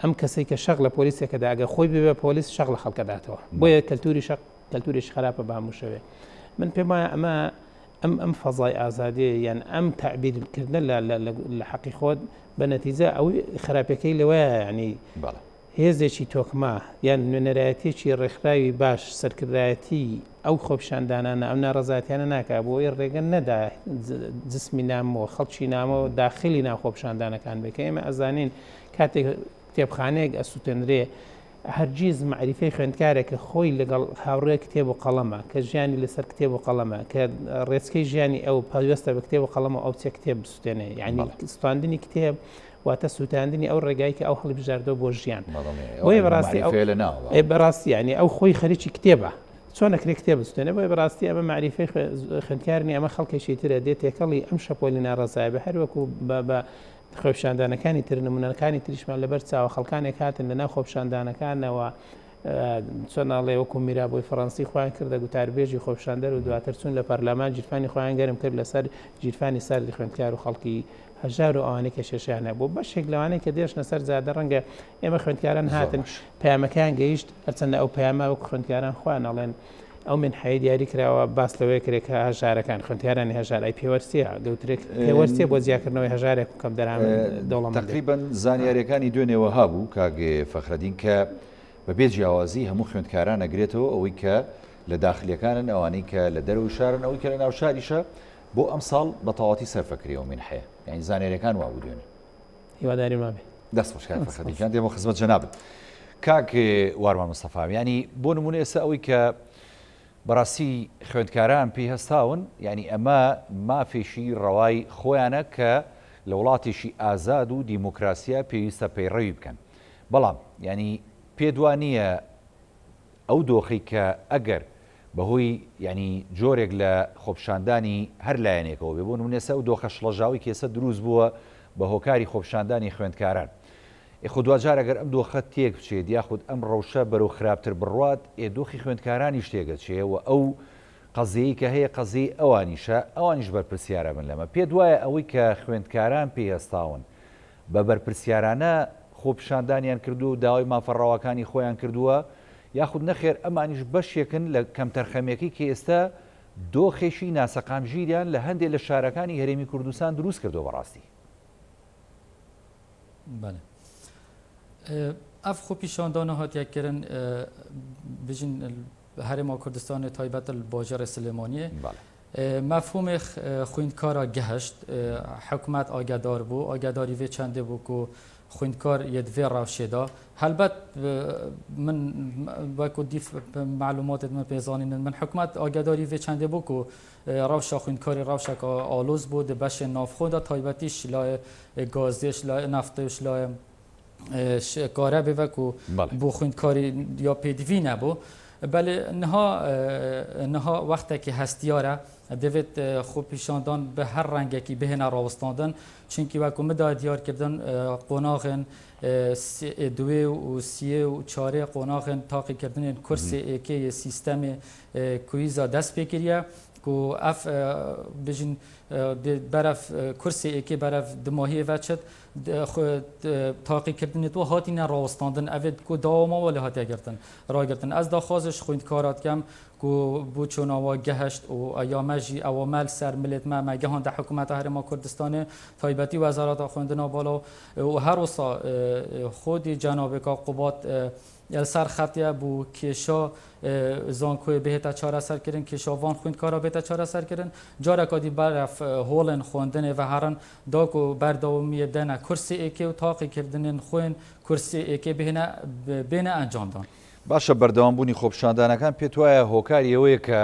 ئەم کەسێک کە شەق لە پۆلیسێکەدا ئەگە خۆی ببێ پۆلیس شەق لە خەڵکەداتەوە بۆیە کەلتوری شەق کەلتوریش خراپە بە هەموو شەوێ من پێم وایە ئەم فەزای ئازادی یان ئەم تعبیرکردن لە حەقی خۆت بە نەتیجە ئەوەی خراپەکەی لەوەیە ینی هێزێکی تۆکما یان نوێنەرایەتێکی ڕێکخراوی باش سەرکردایەتی ئەو خۆپشاندانانە ئەم ناڕەزایەتیانە ناکات بۆ ئەوەی ڕێگەن نەدا جسمی نامەوە خەڵکی نامەوە داخلی ناو خۆپشاندانەکان بکە ئێمە ئەزانین کاتێک کتێبخانەیەک ئەسووتێنرێ هەرگیز معریفەی خوێندکارێکە خۆی لەگەڵ هاوڕێ کتێب و قەڵەمە کە ژیانی لەسەر کتێب و قەڵەمە کە ڕێچکەی ژیانی ئەو پەیوەستە بە کتێب و قەڵەمە ئەو چێ کتێب بسووتێنێ یعنی سوتاندنی کتێب واتە سووتاندنی ئەو ڕێگایی کە ئەو هەڵی بژاردەوە بۆ ژیان بەڕاستی ینی ئەو خۆی خەریکی کتێبە چۆن نەکرێت کتێب بسووتێنێ بۆی بەڕاستی ئەمە معریفەی خوێندکارنی ئەمە خەڵکێکی ترە دێت تێکەڵی ئەم شەپۆلی ناڕەزای بە هەروەکو بە خۆپشاندانەکانی تر نمونونەکانی تریشمان لەبەر چاوە خەڵکانێک هاتن لەناو خۆپشاندانەکانەوە چەناڵێ وەکو میرابۆی فەڕەنسی خۆیان کردە گوتاربێژی خۆپشاندەر و دواتر چون لە پەرلەمان جیرفانی خۆیان گەرم کرد لەسەر جیرفانی سەردی خوێندکار و خەڵکی هەژار و ئەوانەی کە شێشیانە بۆ بەشێک لەوانەیە کە دێشنە سەر زیادە ڕەنگە ئێمە خوێندکاران هاتن پەیامەکان گەیشت هەرچەندە ئەو پەیامە وەکو خوێندکاران خۆیان ئەڵێن ئەو من حەیە دیاری کراوە باس لەوەی کرێت کە هەژارەکان خوێندکارانی هەژار پێوەستیە گەوترێک پێوەستێ بۆ زیادکردنەوەی هەژارێک کەم دەرامێت دەوڵەمەند تقریبا زانیاریەکانی دوێنێەوە هابوو کاگێ فەخرەدین کە بەبێ جیاوازی هەموو خوێندکاران ئەگرێتەوە ئەوەی کە لە داخلیەکانن ئەوانەی کە لە دەرەوەی شارن ئەوەی کە لە ناو شاریشە بۆ ئەم ساڵ بە تەواوەتی سەرفەکریەوە من حەیە یعنی زانیاریەکان وا بوو دوێنێ هیواداری مابێ دەست بەشکار فەخرەدینجان دێمە خزمەت جەنابن کاک وارمان مستەفا ینی بۆ نمونە ئێستا ئەوەی کە بەڕاستی خوێندکاران پێی هەستاون ینی ئەمە مافێشی ڕەوای خۆیانە کە لە وڵاتێکی ئازاد و دیموکراسیە پێویستە پەیڕەوی بکەن بەڵام ینی پێدوانیە ئەو دۆخی کە ئەگەر بەهۆی ینی جۆرێک لە خۆپشاندانی هەر لایەنێکەوە بێ بۆ نمونێسە و دۆخە شڵەژاوی کێسە دروست بووە بە هۆکاری خۆپشاندانی خوێندکاران خودواجار ئەگەر ئەم دۆخە تێک بچێت یاخود ئەم ڕەوشە بەرەو خراپتر بڕوات دۆخی خوێندکارانی شتێگە چێەوە ئەو قەزەیە کە هەیە قەزەی ئەوانیشە ئەوانیش بەرپرسیارە بن لەمە پێ دوایە ئەوەی کە خوێندکاران پێهێستاون بە بەرپرسیارانە خۆپشاندانیان کردو و داوای مافەڕاوەکانی خۆیان کردووە یاخود نەخێر ئەمانیش بەشێکن لە کەم تەرخەمێکی کە ئێستا دۆخێشی ناسەقامژیریان لە هەندێک لە شارەکانی هەرێمی کوردستان دروست کردو بەڕاستی ئەف خۆ پیشاندانە هاتیەکردن بژین هەرێما کوردستانی تایبەت باژێرە سلێمانیە مەفهومی خوێندکارە گەهشت حکومەت ئاگادار بوو ئاگاداری وێ چەندێ بوو و خوێندکار یەدوێ ڕەوشێدا هەلبەت من وەکو دیف معلوماتت من پێزانین من حکومەت ئاگاداری وێ چەندێ بوو و ڕەوشە خوێندکاری ڕەوشەکە ئالۆز بوو دە بەشێ نافخۆدا تایبەتیش لای گازێش لای نەفتەش لای کارە بێوەک و بۆ خوێندکاری یا پێدوی نەبوو بەێ نها وەختێکی هەستیارە دەوێت خۆ پیشاندان بە هەر ڕەنگێکی بهێنە ڕاوەستاندن چونکی وەکو مدا دیارکردن قۆناغێن دوێ و سیێ و چارێ قۆناغێن تاقیکردنên کورسê êkê سیستەمê کویزا دەست پێکiriye ku ev bijin beref kursê êkê beref dimahiyê veçet taqîkirdinê to hatîne rawestandin evê ku dawama li hatiye girtin ragirtin ez daxwaziş xwîndkarat kem ku bû çûnawa geheşt û eyame jî ewamel ser milêt me me gehan de hikûmeta Herêma Kurdistanê taybetî wezarata xwendina bala û her wisa xwedî cenabêka qubat ser xetiye bû kêşa zankoyê bihête çareserkirin kêşavan xwîndkara bête çareserkirin careka dî beref holên xwendinê ve herin da ku berdawamiye dene kursê êkê û taqîkirdinên xwên kursê êkê bêne encamdan باشە بەردەوامبوونی خۆپشاندانەکان پێت وایە هۆکاری ئەوەیە کە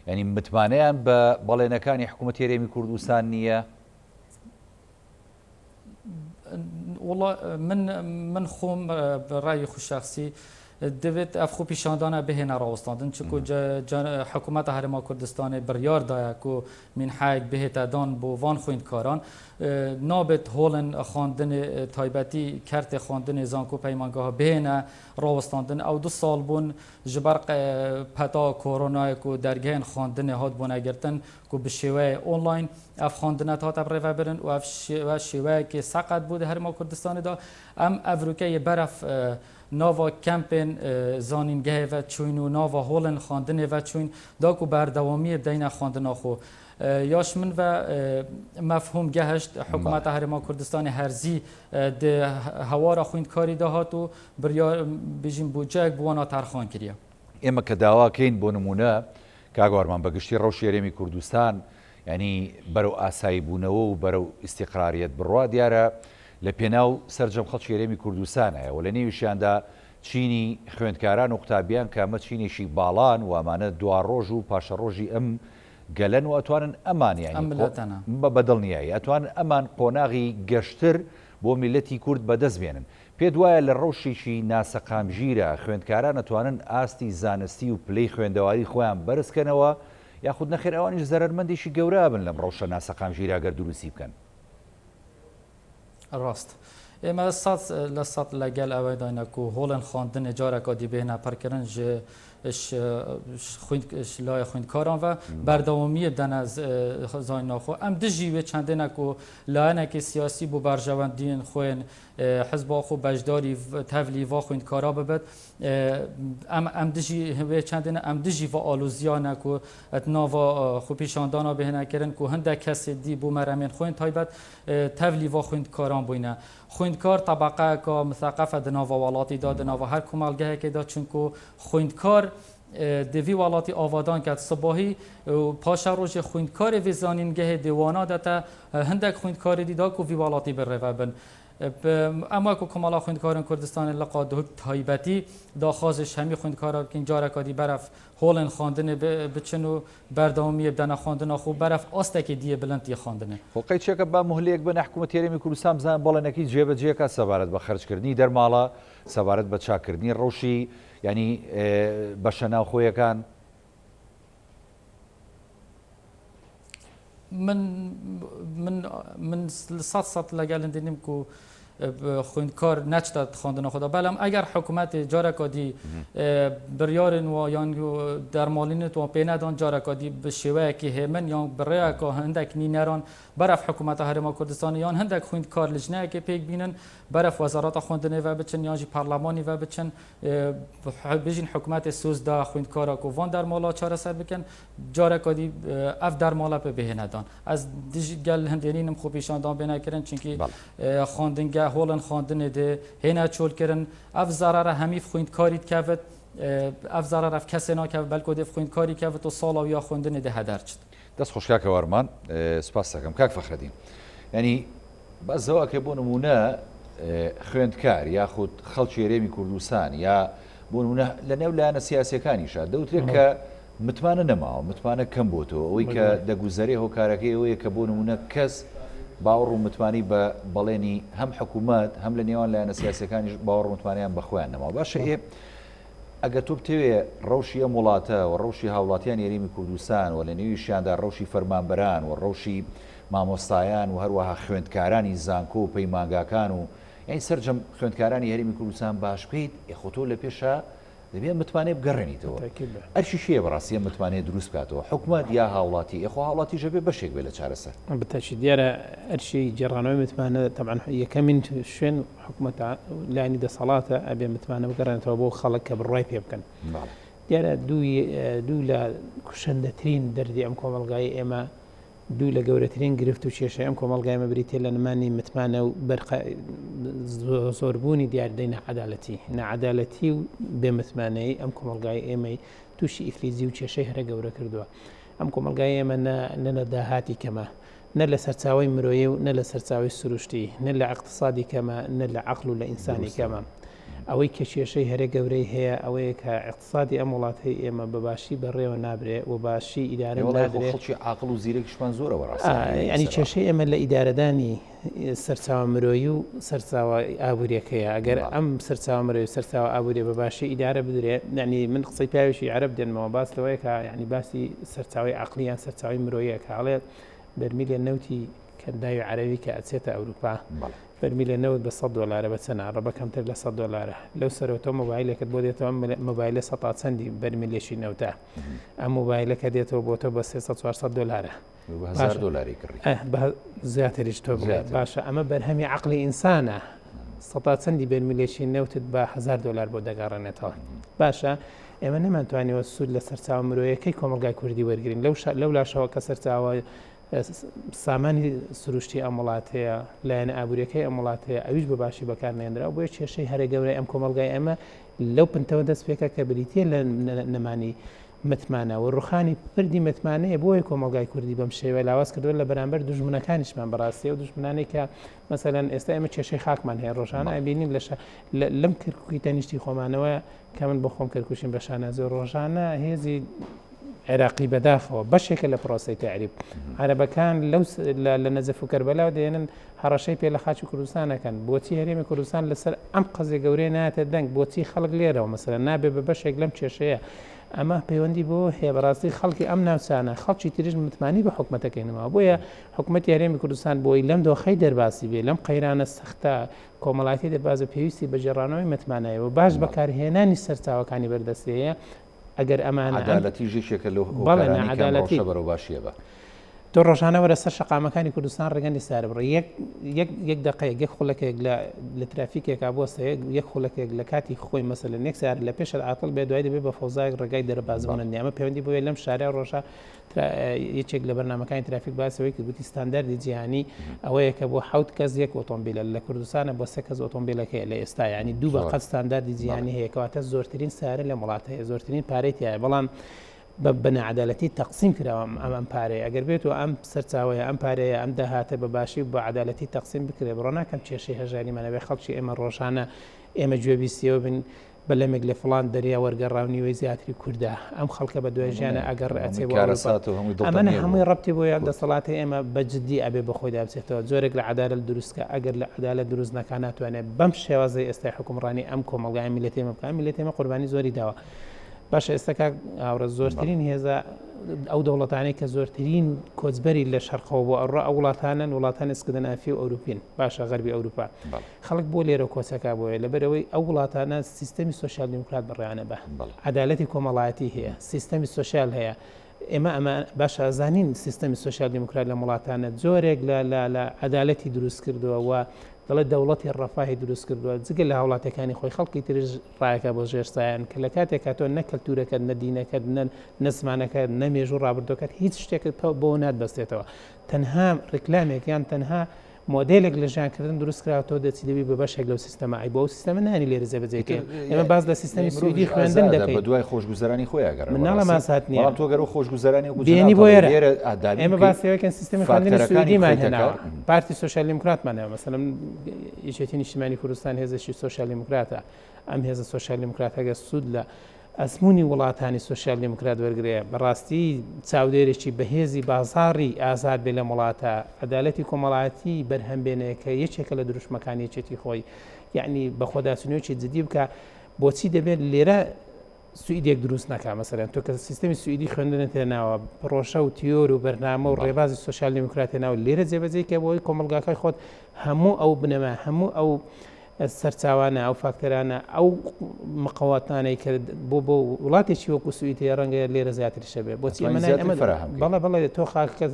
ینی متمانەیان بە بەڵێنەکانی حکوومەتی هەرێمی کوردستان نییە من خۆم ڕای خوششخصی دەوێت ئەف خۆ پیشاندانە بهێنە ڕاوەستاندن چکو حکوومەتە هەرێما کوردستانی بڕیاردایە و منحایەک بهێتەدان بۆ وان خوێندکاران نابێت هۆڵن خواندنê تایبەتی کەرتê خواندنê zanکۆ پەیمانگەها بهێنە ڕاوەستاندن ئەو دو ساڵ بوون ji ber peta koronayek û dergehên xwandinê hat bûnegirtin ku bi şêweyê online ev xwandinet hat ev rêvebirin û ev şêweyekê seqet bû di Herêma Kurdistanê da em evrûkeyê beref nava kempên zanîngehê ve çûyn û nava holên xwandinê ve çûyn da ku berdewamiyê deyne xwandina xwe yaş min ve mefhûm geheşt hikûmeta Herêma Kurdistanê herzî di hewara xwînkarî de hat û biryar bijîn bûceyek bi wana terxan kiriye ئێمە کە داواکەین بۆ نمونە کاگوارمان بەگشتی ڕەوشی هەرێمی کوردستان ینی بەرەو ئاسایی بوونەوە و بەرەو ئیسیقراریەت بڕوا دیارە لە پێناو سەرجەم خەڵکی هەرێمی کوردستانە و لە نێویشیاندا چینی خوێندکاران و قوتابیان کە ئەمە چینێکی باڵان و ئەمانە دوا ڕۆژ و پاشە ڕۆژی ئەم گەلەن و ئەتوانن ئەمانیان بەدڵ نیایی ئەتوانن ئەمان قۆناغی گەشتر بۆ میلەتی کورد بەدەست بێنن پێت وایە لە ڕەوشێکی ناسەقامژیرە خوێندکاران ئەتوانن ئاستی زانستی و پلەی خوێندەواری خۆیان بەرزکەنەوە یاخود نەخێر ئەوانیش زەرمەندێکی گەورە بن لەم ڕەوشە ناسەقامژیرە گەر دروستی بکەن ڕاست ئێمە لە سەد لەگەل ئەوەی داینە و هۆڵن خواندنê careka dî bêhne pêrkirin ji لای خوێندکاران و بەردەوامی بدەن از زانیناخۆ ئەم دژی وێ چەندێنێک و لایەنێکی سیاسی بۆ بەرژەوەندیên خوێن حزبا خۆ بەشداری تەڤلی وا خوێندکارا ببێت ئەم دژی وێ چەندێنە ئەم دژی ڤ ئالوزیانێک و ناڤ خۆ پیشاندانا بهێنەکردن و هەندێک کەسێ دی بۆ مەرەمێن خوێن تایبەت تەڤلی وا خوێندکاران بووینە خوێندکار طبقەیەکە مثەقەفە di nava welatî da di nava her komelgehekê da çunku خوێندکار devî welatî avadan ket sibahî paşa rojê خوێندkarê vê zanîngehê dêwana de te hindek خوێندkarê dî da ku vî welatî birêve bin ئەمە ku komala خوێندkarên Kurdistanê li qadihok taybetî daxwazê hemî خوێندkara bikin careka dî beref holên xandinê biçin û berdewamiyê bidene xandina xwe beref astekê diye bilind yê xandinê. Qeçeka ba muhliyek bin hikûmetê Herêmî Kurdistan bizan balenekî cêbeciyeka sebaret be xerckirinî dermala sebaret be çakkirinî rewşî yanî beşa navxweyekan من سەد لەگەڵ دێنیم ku خوێندکار نەچتە xandina xwe da belem eger hikûmetê careka dî biryarin wa yan dermalînê wan pê nedan careka dî bi şêweyekî hêmin yan bi rêyeka hindek nîneran beref hikûmeta Herêma Kurdistanê yan hindek خوێندکار li jineyekê pêk bînin beref wezarata xwendinê ve biçin yan jî parlemanî ve biçin bijîn hikûmetê soz da خوێندkara ku van dermala çareser bikin careka dî ev dermala pê bihênedan ez gel hindênînim xwe pêşandan bê nekirin çunkî xandinge holên xandinê de hêne çolkirin ev zarara hemî خوێندkarî dikevit ev zarara ev kesê nakevit belko dêv خوێندkarî kevit û sala ya xwendinê de heder çit. دەست خۆشکاکە وەرمان سپاس دەکەم کاک فەخرەدین ینی بەزەوەکە بۆ نمونە خوێندکار یاخود خەڵکی هەرێمی کوردستان یا بۆ نمونە لە نێو لایەنە سیاسیەکانیشە دەوترێت کە متمانە نەماوە متمانە کەم بۆتەوە ئەوەی کە دەگوزەرێ هۆکارەکەی ئەوەیە کە بۆ نمونە کەس باوەڕ و متمانی بە بەڵێنی هەم حکوومەت هەم لە نێوان لایەنە سیاسیەکانیش باوەڕ و متمانیان بەخۆیان نەماوە باشە ئەگە تۆ بتەوێ ڕەوشی ئەم وڵاتە و ڕەوشی هاوڵاتیان هەرێمی کوردستان و لە نێویشیاندا ڕەوشی فەرمانبەران و ڕەوشی مامۆستایان و هەروەها خوێندکارانی زانکۆ و پەیمانگاکان و یعنی سەرجەم خوێندکارانی هەرێمی کوردستان باش بکەیت یخۆ تۆ لە پێشە دەبێت متمانێ بگەڕێنیتەوە ئەرشی شێ بەڕاستی متمانێ دروست بکاتەوە حکوومەت یا هاوڵاتی یخۆ هاوڵاتی ژەبێ بەشێک بێ لە چارەسەر بتەچی دیارە ئەرشی جێڕانەوەی متمانە تەبعاً یەکەمین شوێن حکوومەت لایانی دەسەڵاتە ئەبێ متمانە بگەڕێنێتەوە بۆ خەڵک کە بڕای پێ بکەن دیارە دوو لە کوشندەترین دەردی ئەم کۆمەلگای ئێمە دوو لە گەورەترین گرفت و کێشەی ئەم کۆمەلگایمە بریتێ لە نمانی متمانە و زۆربوونی دیاردەی نەعەدالەتی و بێمتمانەی ئەم کۆمەلگای ئێمەی تووشی ئیفلیزی و کێشەی هەرە گەورە کردووە ئەم کۆمەلگای ئێمە نە داهاتی کەمە نە لە سەرچاوی مرۆیی و نە لە سەرچاوی سروشتی نە لە اقتصادی کەمە نە لە عەقڵ و لە ئینسانی کەمە ئەوەی کە کێشەی هەرە گەورەی هەیە ئەوەیە کە اقتصادی ئەم وڵاتی ئێمە بەباشی بەڕێوە نابرێ و باشی ئیدارە خەڵکی عاقڵ و زیرەکیشمان زۆرەوە ینی کێشەی ئێمە لە ئیدارەدانی سەرچاوە مرۆیی و سەرچاوە ئابوووریەکەیە ئەگەر ئەم سەرچاوە مرۆی سەرچاوە ئابووری بەباشی ئیدارە بدرێت ینی من قسەی پیاوێکی عەرەب دێنمەوە باس لەوەیە کە ینی باسی سەرچاوی عەقلیان سەرچاوی مرۆییە کە هەڵێت بەرمیلێ نەوتی کەنداوی عەرەبی کە ئەچێتە ئەوروپا بەرمیلە نەوت بە $100 بە چەنە ڕەبە کەمتر لە $100 لەو سەرەوە مۆبایلێکت بۆ دێتەوە مۆبایلە 100 چەندی بەرمیلێشی نەوتە ئەم مۆبایلەکە دێتەوە بۆ تۆ بە $300-400 زیاتریش تۆ باشە ئەمە بەرهەمی عەقلی ئینسانە 100 چەندی بەرمیلێشی نەوتت بە $1000 بۆ دەگەڕێنێتەوە باشە ئێمە نەمانتوانیەوە سوود لە سەرچاوە مرۆیەکەی کۆمەلگای کوردی وەرگین لەو لاشەوە کە سەرچاوە سامانی سروشتی ئەم وڵاتەیە لایەنە ئابوووریەکەی ئەم وڵاتەیە ئەویش بەباشی بەکارنێنرا بۆیە کێشەی هەرە گەورەی ئەم کۆمەلگای ئەمە لەو پنتەوە دەست پێکە کە بریتە لە نەمانی متمانە و ڕوخانی پردی متمانەیە بۆیە کۆمەلگای کوردی بەم شێوە لاواز کردووە لە بەرامبەر دوژمنەکانیشمان بەڕاستی و دوژمنانەی کە مەسەلەن ئێستا ئێمە کێشەی خاکمان هەیە ڕۆژانە ئەبینین لەم کردکوی تەنیشتی خۆمانەوە کە من بۆ خۆم کردکوشین بە شانازۆ ڕۆژانە هێزی عێراقی بەداخەوە بەشێکە لە پرۆسی تعریب عەرەبەکان لە نەجەف و کەربەلاو دێنن هەڕەشەی پێ لە خاچی کوردستانەکەن بۆچی هەرێمی کوردستان لەسەر ئەم قەزێ گەورەی نایەتە دەنگ بۆچی خەڵک لێرەوە مەسەلەن نابێ بە بەشێک لەم کێشەیە ئەمە پەیوەندی بۆ هەیە بەڕاستی خەڵکی ئەم ناوچانە خەڵکی تریژ متمانی بە حکوومەتەکەینەوە بۆیە حکوومەتی هەرێمی کوردستان بۆی لەم دۆخەی دەرباسی بێ لەم قەیرانە سەختە کۆمەڵایەتی دەربازە پێویستی بە جێڕانەوەی متمانایەوە باش بەکارهێنانی سەرچاوەکانی بەردەستەیە ئەگەر ئەمانە عەدالەتی ژێشێکە لەو هۆکارانەی کە ڕۆژە بەرەو باشیە بە تۆ ڕۆژانەوە سەر شەقامەکانی کوردستان ڕێگەندی سارە بڕێ یەک دقەیەک یەک خولەکێک لە ترافیکێکا بۆستە یەک خولەکێک لە کاتی خۆی مەسەلە نێک سار لە پێش عاتڵ بێ دوای دەبێت بە فەوزایەک ڕێگای دەرەبازبوونە نیامە پەیوەندی بۆیە لەم شارە ڕۆژە یەکێک لە بەرنامەکانی ترافیک باسەوەی کە گوتی ستانداردی جیهانی ئەوەیە کە بۆ 7 کەس یەک ئۆتۆمبیلە لە کوردستانە بۆ 3 کەس ئۆتۆمبیلەکەی لە ئێستا ینی دوو بەقەت ستانداردی جیهانی هەیە کەواتە زۆرترین سارە لە وڵات هەیە زۆرترین پارەی تایە بەڵام بە نەعەدالەتی تەقسیم کراوە ئەم پارەیە ئەگەر بێت و ئەم سەرچاوەیە ئەم پارەیە ئەم داهاتە بە باشی بە عەدالەتی تەقسیم بکرێ بڕۆ ناکەم کێشەی هەژاریمانەوێ خەڵکی ئێمە ڕۆژانە ئێمە گوێبیستیەوە بن بە لەمێک لە فڵان دەریا وەرگەڕاونیوەی زیاتری کووردا ئەم خەڵکە بە دوای ژیانە ئەگەر ئەچێ ئەمەە هەمووی ڕەبتی بۆیان دەسەڵاتی ئێمە بەجددی ئەبێ بەخۆی دابچێتەوە زۆرێک لە عەدالەت دروستکە ئەگەر لە عەدالەت دروست نەکا ناتوانێت بەم شێوازەی ئێستای حکومڕانی ئەم کۆمەڵگای میلەت ئێمە بکات میلەت ئێمە قوربانی زۆری داوە باشە ئێستا ئاورە زۆرترین هێزە ئەو دەوڵەتانەی کە زۆرترین کۆچبەری لە شەرقەوە بۆ ئەڕ ئەو وڵاتان ئسکندنافی و ئەوروپین باشە غەربی ئەوروپا خەڵک بۆ لێرە کۆچەکە بۆیە لەبەرەوەی ئەو وڵاتانە سیستەمی سۆشیال دیموکرات بەڕێوانە بە عەدالەتی کۆمەڵایەتی هەیە سیستەمی سۆشیال هەیە ئێمە ئەمە باشە زانین سیستەمی سۆشیال دیموکرات لە وڵاتانە جۆرێک لە عەدالەتی دروست کردووە و دەڵێت دەوڵەتی ڕەفاهی دروست کردووە جگە لە هاوڵاتەکانی خۆی خەڵکی ترش ڕایەکە بۆ ژێرسایان کە لە کاتێکا تۆ نە کەلتورەکەت نە دینەکەت نە زمانەکەت نە مێژوو ڕابردۆکەت هیچ شتێکت بۆ ناتبەستێتەوە تەنها ڕێکلامێک یان تەنها مۆدلێک لە ژیانکردن دروست کراوەوە دەچی دەبی بە بەشێک لەو سیستەمای بۆ سیستەمە نانی لێرە جێبەجێکە ئێمە باز لە سیستەمی سوئیدی خوێندن دەکەین بە دوای خۆشگوزەرانی خۆی ئەگەر مناڵە ماسات نییە تۆ گەرە خۆشگوزەرانی بێنی بۆ ئێمە باسیەوەکەن سیستەمی خوێندنی سوئیدیمان هێناوە پارتی سۆشیال دیموکراتمانەوە مەسەلەن یەکێتی نیشتیمانی کوردستان هێزەشی سۆشیال دیموکراتە ئەم هێزە سۆشیال دیموکرات هەگە سوود لە ئەسمونی وڵاتانی سۆشیال دیموکرات وەرگرەیە بەڕاستی چاودێرێکی بەهێزی بازاڕی ئازاد بێ لە وڵاتە عەدالەتی کۆمەڵایەتی بەرهەمبێنەیە کە یەکێکە لە دروشمەکانی یەکێتی خۆی یعنی بە خۆداچنیوەکی جدی بکە بۆچی دەبێت لێرە سوئیدێک دروست ناکا مەسەلەن تۆ کە سیستەمی سوئیدی خوێندنت هێناوە پرۆژە و تیۆر و بەرنامە و ڕێبازی سۆشیال دیموکرات هێناوە لێرە جێبەجێکە بۆی کۆمەڵگاکەی خۆت هەموو ئەو بنەما هەموو ئەو سەرچاوانە ئەو فاکتەرانە ئەو مقاواتانەی کە بۆ وڵاتێکی وەکو سوئیدی ڕەنگە لێرە زیاتر شەبێ بۆچی بەڵێ تۆ خاکە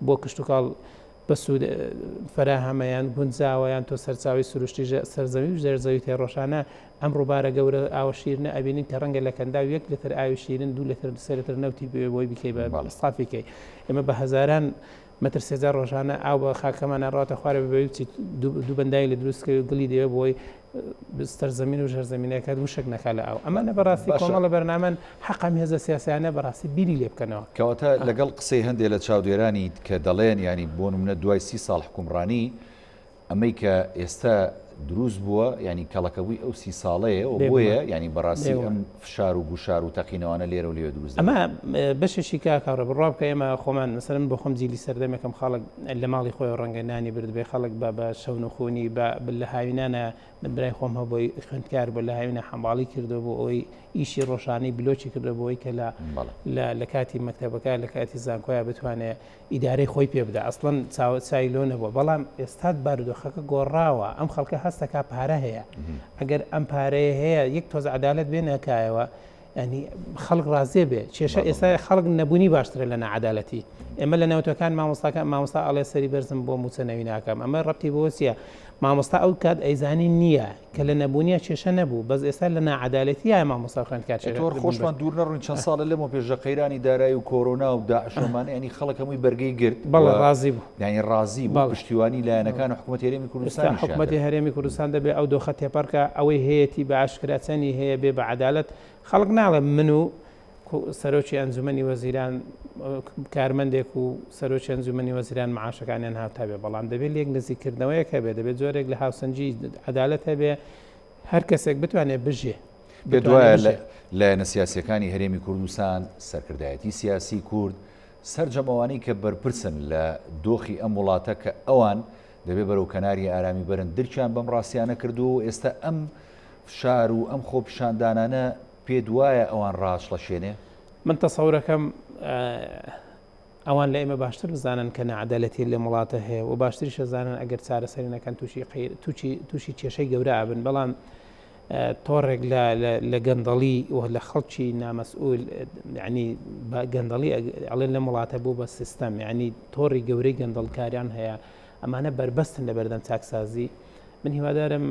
بۆ کشتتوکاڵ بەسوود فەراهەمەیان گونجاوەیان تۆ سەرچاوی سروشتی سەرزەوی و ژێرزەوی تێڕۆشانە ئەم ڕووبارە گەورە ئاوە شیرنە ئەبینین کە ڕەنگە لە کەندا و 1 لتر ئاوی شیرن 2 لتر سەرتر نەوتی بۆی بکەی بە سافیکەی ئێمە بە هەزاران متر سێجار ڕۆژانە ئاو بە خاکەمان ڕاتە خوارە ببێت دوو بەندای لە دروستکە گڵی دەوێت بۆی سەرزەمین و ژەرزەمینەکەات وشک نەکا لە ئاو ئەمانە بەڕاستی کۆمەڵە بەرنامەن حەقم هێزە سیاسیانە بەڕاستی بیری لێ بکەنەوە کەواتە لەگەڵ قسەی هەندێک لە چاودێرانی کە دەڵێن ینی بۆ نمونە دوای 30 ساڵ حکومڕانی ئەمەی کە ئێستا دروست بووە ینی کەڵەکەبووی ئەو 30 ساڵەیە و بۆیە ینی بەڕاستی ئەم فشار و گوشار و تەقینەوانە لێرە و لێ دروست ئەمە بەشێکی کاکڕە بڕاب کە ئێمە خۆمان مەسەرن بۆ خۆم جیلی سەردەمێکم خەڵک لە ماڵی خۆی ڕەنگە نانی برد بێ خەڵک بە شەون و خۆنی لە هاوینانە من برای خۆم هەبۆی خوێندکار بۆ لە هاوینە حەمباڵی کردو بۆ ئەوەی ئیشی ڕۆژانەی بلۆچی کردو بۆەوەی کە لە کاتی مەکتەبەکە لە کاتی زانکۆیە بتوانێت ئیدارەی خۆی پێ بدە ئەسڵەن چای لۆ نەبووە بەڵام ئێستات بارودۆخەکە گۆڕاوە ئەم خەڵکە هەستەکە پارە هەیە ئەگەر ئەم پارەیە هەیە یەک تۆز عەدالەت بێ نەکایەوە ینی خەڵک ڕازێ بێ کێشە ئێستا خەڵک نەبوونی باشترە لە نەعەدالەتی ئێمە لە نەوتەکان مامۆستا ئەڵێ سەری بەرزم بۆ موچەنەوی ناکەم ئەمە ڕەبتی بۆ چییە مامۆستا ئەو کات ئەیزانی نییە کە لە نەبوونیە کێشە نەبوو بەس ئێستا لە نەعەدالەتی یە مامۆستا خوێندکار خۆشمان دوور نەڕوین چەند ساڵە لەمە پێشە قەیرانی دارایی و کۆرۆنا و داعشۆمانە ینی خەڵک هەمووی بەرگەی گرت بەڵێ ڕازی بوو ینی ڕازی بوو پشتیوانی لایەنەکان و حکوومەتی هەرێمی کوردستان حکوومەتی هەرێمی کوردستان دەبێ ئەو دۆخە تێپەڕکە ئەوەی هەیەی بە ئاشکراچەنی هەیە بێ بە عەدالەت خەڵک ناڵێ من و سەرۆکی ئەنجومەنی وەزیران کارمەندێک و سەرۆکی ئەنجومەنی وەزیران معاشەکانیان هاوتا بێ بەڵام دەبێت لێک نزیکردنەوەیەک هەبێ دەبێت جۆرێک لە هاوسەنجی عەدالەت هەبێ هەر کەسێک بتوانێت بژێ دوایە لایەنە سیاسیەکانی هەرێمی کوردستان سەرکردایەتی سیاسی کورد سەرجەمەوانەی کە بەرپرسن لە دۆخی ئەم وڵاتە کە ئەوان دەبێت بەرەو کەناری ئارامی بەرن دەرکیان بەم ڕاستیانە کردو و ئێستا ئەم فشار و ئەم خۆپیشاندانانە پێ دوایە ئەوان ڕاشڵەشێنێ من تەسەورەکەم ئەوان لە ئێمە باشتر بزانن کە نەعەدالەتی لە وڵاتە هەیە و باشتریش دەزانن ئەگەر چارەسەری نەکەن تووشی کێشەی گەورە ئابن بەڵام تۆڕێک لە گەندەڵی و لە خەڵکی نامەسئول ینی گەندەڵی ئەڵێن لە وڵاتە بوو بە سیستەم ینی تۆڕی گەورەی گەندەڵکاریان هەیە ئەمانە بربەستن لە بەردەم چاکسازی من هیوادارم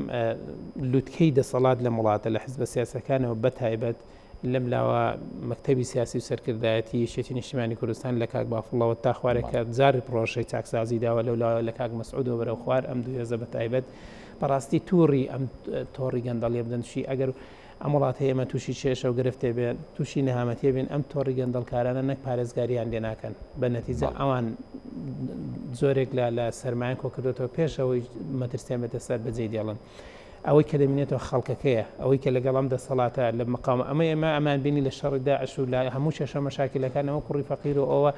لوتکەی دەسەڵات لە وڵاتە لە حزبە سیاسەکانەوە بەتایبەت لەم لاوە مەکتەبی سیاسی و سەرکردایەتی شێتی نیشتیمانی کوردستان لە کاک بافڵەوە تا خوارێکە جار پرۆژەی چاکسازی داوە لەو لاوە لە کاک مەسعودەوە بەرەو خوار ئەم دوو هێزە بەتایبەت بەڕاستی تووڕی ئەم تۆڕی گەندەڵی بدەنشی ئەگەر ئەم وڵاتە ئێمە تووشی چێشە و گرفتێ بێن تووشی نەهامەتێ بێن ئەم تۆڕی گەندەڵکارانە نەک پارێزگاریان لێ ناکەن بە نەتیجە ئەوان زۆرێک لە سەرمایان کۆ کردوێتەوە پێشەوەی مەترسیان بێتە سەر بەجێ دێڵن ئەوەی کە دەمێنێتەوە خەڵکەکەیە ئەوەی کە لەگەڵ ئەم دەسەڵاتە لە مقام ئەمە ئەمان بینی لە شەڕی داعش و لە هەموو چێشە مەشاکلەکانەوە کوڕی فەقیر و ئەوە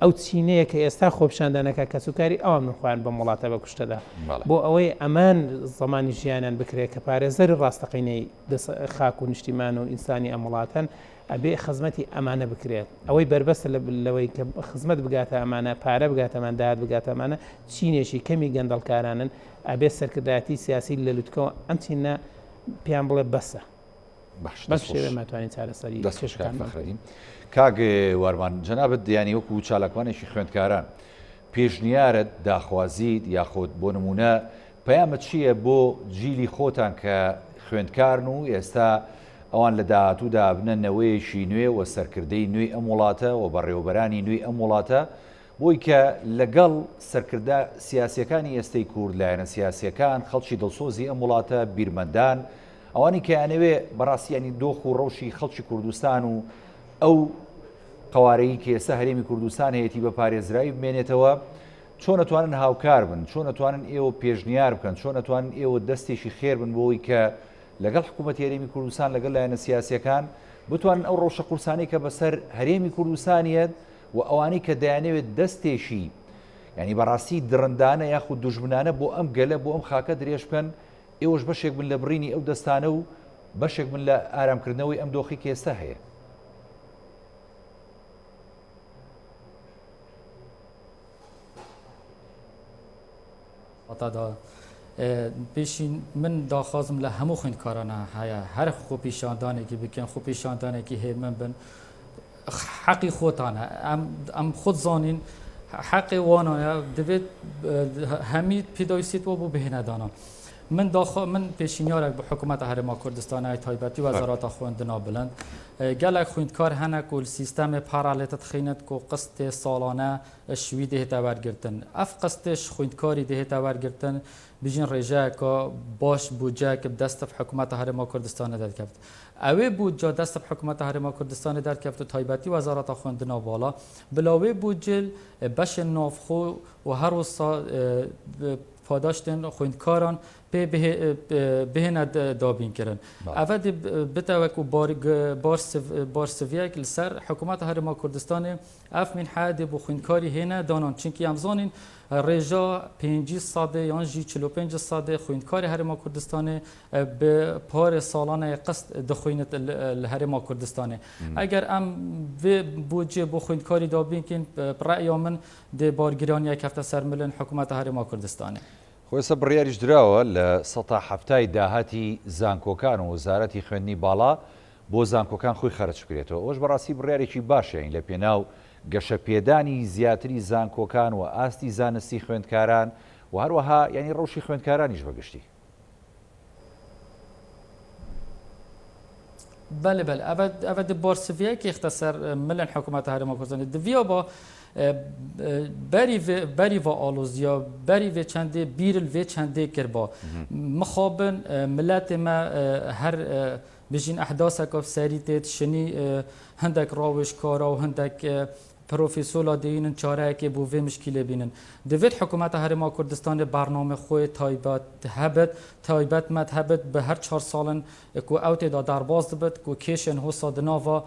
ئەو چینەیە کە ئێستا خۆپشاندانەکە کە سوکاری ئەوان منخوایان بە وڵاتە بە کوشتەدا بۆ ئەوەی ئەمان زمانی ژیانیان بکرێت کە پارێزەری ڕاستەقینەی خاک و نیشتیمان و ئینسانی ئەم وڵاتەن ئەبێ خزمەتی ئەمانە بکرێت ئەوەی بربەستە لەوەی کە خزمەت بگاتە ئەمانە پارە بگاتەمان داهات بگاتە ئەمانە چینێکی کەمی گەندەڵکارانن ئەبێ سەرکردایەتی سیاسی لە لوتکەوە ئەم چینە پێیان بڵێ بەسە بەس شێوێ ماتوانین چارەسەری دەستشکان بەخرین کاگ وارمان جەنابەت دیانی وەکو چالاکوانێکی خوێندکاران پێشنیارت داخوازیت یاخۆت بۆ نمونە پەیامت چییە بۆ جیلی خۆتان کە خوێندکارن و ئێستا ئەوان لە داهاتوودا بنەنەوەیەکی نوێ و سەرکردەی نوێی ئەم وڵاتە و بەڕێوەبەرانی نوێی ئەم وڵاتە بۆی کە لەگەڵ سەرکردە سیاسیەکانی ئێستەی کورد لایەنە سیاسیەکان خەڵکی دڵسۆزی ئەم وڵاتە بیرمەندان ئەوانی کە یانەوێ بەڕاستیانی دۆخ و ڕەوشی خەڵکی کوردستان و ئەو قوارەی کە ئێستا هەرێمی کوردستان هەیەی بە پارێزرایی بمێنێتەوە چۆن ئەتوانن هاوکار بن چۆن ئەتوانن ئێوە پێشنیار بکەن چۆن ئەتوانن ئێوە دەستێکی خێر بن بۆی کە لەگەڵ حکوومەتی هەرێمی کوردستان لەگەڵ لایەنە سیاسیەکان بتوانن ئەو ڕەوشە قورسانەی کە بەسەر هەرێمی کوردستانیەت و ئەوانەی کە دەیانەوێت دەستێکی ینی بەڕاستی درڕندانە یاخود دوژمنانە بۆ ئەم گەلە بۆ ئەم خاکە درێژ بکەن ئێوەش بەشێک بن لە بڕینی ئەو دەستانە و بەشێک بن لە ئارامکردنەوەی ئەم دۆخی کە ئێستا هەیە. پێشین من داخوازم لە هەموو خوێندکارانە هەیە هەر خۆپیشاندانێکی بکەن خۆپیشاندانێکی هێمن بن حەقی خۆتانە ئەم خۆت زانین حەقی وانایە دەبێت هەمی پێداویستیتەوە بۆ بهێنەدانە من پێشینیارێک بە حکوومەتە هەرێما کوردستانای تایبەتی وەزارەتە خوێندنا بلند gelek xwendkar hene ku sîstemê paralête dixînet ku qistê salane şwî dê hête wergirtin. Ev qistê ji xwendkarî dê hête wergirtin bijîn rêjeyeka baş bûcek bi dest hikûmeta Herêma Kurdistanê derkeft. Ew ê bûca dest hikûmeta Herêma Kurdistanê derkeft û taybetî wezareta xwendina vala bila wê bûcil beşên navxwe û her wisa پاداشتن خوندکاران بهینه دابین کردن. اول بتوک و بار سویک لسر حکومت هرما کردستان اف من حد بو خوندکاری هینه دانان چونکی امزانین رجا 5 ساده یا 45 ساده خوندکاری هرما کردستان به پار سالانه قسط دخوینت هرما کردستان. اگر ام بودجه بو خوندکاری دابین کن رأی من د بارگیرانی کفت سرملن حکومت هرما کردستان. خۆسە بڕیاریش درراوە لە سەتا هەفتای داهاتی زانکۆکان و وەزارەتی خوێندنی باڵا بۆ زانکۆکان خۆی خەرج بکرێتەوە. ئەوش بەڕاستی بڕیارێکی باشین لە پێناو گەشە پێدانی زیاتری زانکۆکان و ئاستی زانستی خوێندکاران و هەروەها ینی ڕەوشی خوێندکارانیش بەگشتی. بله بله اول بارسویه که اختصار ملن حکومت هرما کردن دویا با بری و آلوزیا بری و چنده بیرل و چنده کربا مخابن ملت ما هر بجین احداث که سریتت شنی هندک راوش کارا و هندک پروفسولا دینن چاره که بو و مشکل بینن دوید حکومت هرما کردستان برنامه خو تایبت مذهبت به هر 4 سالن کو اوت دا درباز بد کو کیشن هو صادناوا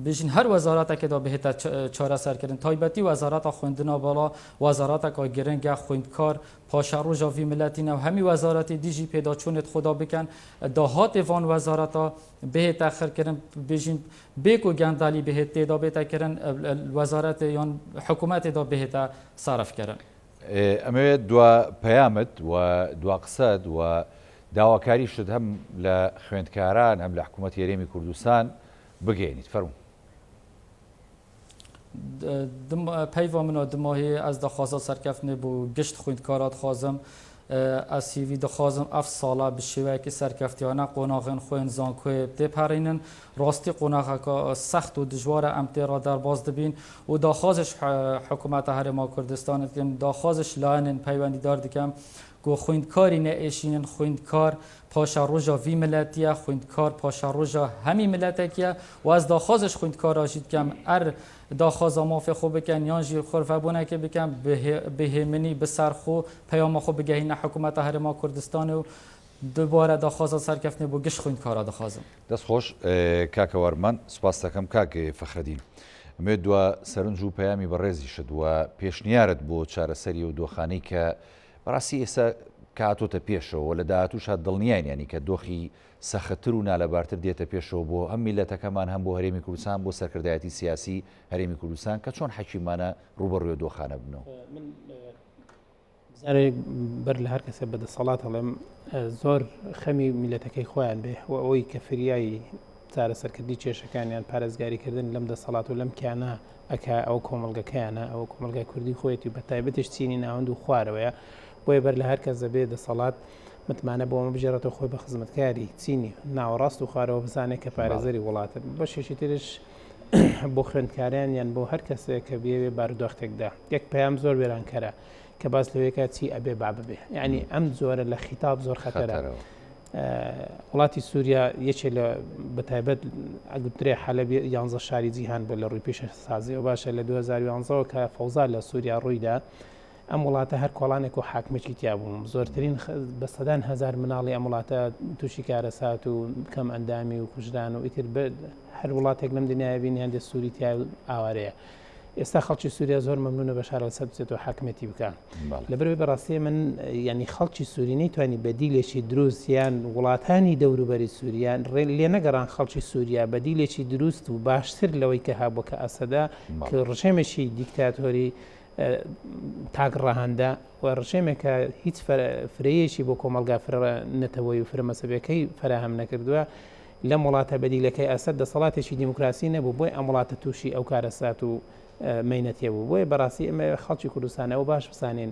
بجین هر وزارت که دا بهت چاره سر کردن تایبتی وزارت خوندنا بالا وزارت که گرنگ خوندکار پاشارو جاوی ملتی و همی وزارت دیجی پیدا چونت خدا بکن دهات وان وزارت بهت اخر کردن بجین بیکو گندالی بهت دا بهت کردن وزارت یا حکومت دا بهت صرف کردن. ئەمەوێت دوا پەیامت و دوا قسەت و داواکاری شت هەم لە خوێندکاران هەم لە حکوومەت هەرێمی کوردستان بگەێنیت فەرموو. پەیوا منە دماهی ئەس دەخوازە سەرکەفتنێ بۆ گشت خوێندکارا دخوازم ئەسیوی دەخوازم ئەف ساڵا bi şێوەیەکی سەرکەفتیانە قۆناغên خوێن زانکوێ تێپەڕێنن ڕاستی قۆناغەکە سەخت و دژوارە ئەم تێڕا دەرباز دەبین و داخوازش حکوومەتە هەرێما کوردستانت دکەم داخوازش لایەنن پەیوەندیدار دکەم گۆ خوێندکاری نەئێشینن خوێندکار پاشا ڕۆژە وی ملەتیە خوێندکار پاشا ڕۆژە هەمی ملەتێکیە و ئەس داخوازش خوێندکاراشی دکەم ئەر داخوازە مافێ خۆ بکەن یانژی خۆرفەبوونەکە بکەم بهێمنی بەسەرخۆ پەیامە خۆ بگەهینە حکوومەتە هەرێما کوردستان و دووبارە داخوازە سەرکەفتنێ بۆ گشت خوێندکارا دەخوازم. دەست خۆش کاکە وەرمان سوپاس دەکەم کاکێ فەخرەدین. ئەمێ دووە سەرنج و پەیامی بەڕێزی شت وە پێشنیارت بۆ چارەسەری و دۆخانەی کە بەڕاستی ئێستا کاتۆتە پێشەوە لە داهاتوو شاد دڵنیان ینی کە دۆخی سەختتر و نالەبارتر دێتە پێشەوە بۆ هەم میلەتەکەمان هەم بۆ هەرێمی کوردستان بۆ سەرکردایەتی سیاسی هەرێمی کوردستان کە چۆن حەکیمانە ڕوبەڕوێ دۆخانە بنەوە. بزارێک بەر لە هەر کەسە بەدەسەڵات هەڵێم زۆر خەمی میلەتەکەی خۆیان بێ و ئەوەی کە فریایی چارەسەرکردی کێشەکانیان پارێزگاریکردن لەم دەسەڵات و لەم کیانە ئەکا ئەو کۆمەڵگەکەیانە ئەوە کۆمەلگای کوردی خۆیەتی بە تایبەتش چینی ناوەند و خوارەوەیە بۆیە بەر لە هەر کەس دەبێت دەسەڵات متمانە بۆمە بژێڕێتەوە خۆی بە خزمەتکاری چینی ناوەڕاست و خوارەوە بزانێت کە پارێزەری وڵاتن بەشێکی ترش بۆ خوێندکاریان یان بۆ هەر کەسێک کە بێوێ بارودۆختێکدا یەک پەیام زۆر وێرانکەرە کە باس لەوەیەکە چی ئەبێ با ببێ یعنی ئەم زۆرە لە خیتاب زۆر خەتەرە. وڵاتی سووریا یەکێ لە بەتایبەت ئەگوترێ حەلەبی 11 شاری جیهان بۆ لە ڕووی پێشە سازی و باشە لە 2011 کە فەوزا لە سووریا ڕوویدا ئەم وڵاتە هەر کۆڵانێک و حاکمێکی تیا بووم زۆرترین بە سەدان هزار مناڵی ئەم وڵاتە تووشی کارەسات و کەم ئەندامی و کوژدان و ئیتر هەر وڵاتێک لەم دنیای بینیان دە سووری تیا ئاوارەیە. ئێستا خەڵکی سووریا زۆر مەمنونە بە شارە سەر بچێت و حاکمەتی بکەن لەبەرەوەی بەڕاستی من ینی خەڵکی سووری نەیتوانی بەدیلێکی دروست یان وڵاتانی دەوروبەری سووریان لێ نەگەڕان خەڵکی سووریا بەدیلێکی دروست و باشتر لەوەی کە هابووە کە ئەسەدا کە ڕژێمێکی دیکتاتۆری تاگڕەهەندە و ڕژێمێکە هیچ فرەیەکی بۆ کۆمەلگا نەتەوەی و فرەمەسەبەکەی فراهەم نەکردووە لەم وڵاتە بەدیلەکەی ئەسەد دەسەڵاتێکی دیموکراسی نەبوو بۆی ئەم وڵاتە تووشی ئەو کارەسات و مینەتێ بوو بۆیە بەڕاستی ئەمە خەڵکی کوردستانەوە باش بسانین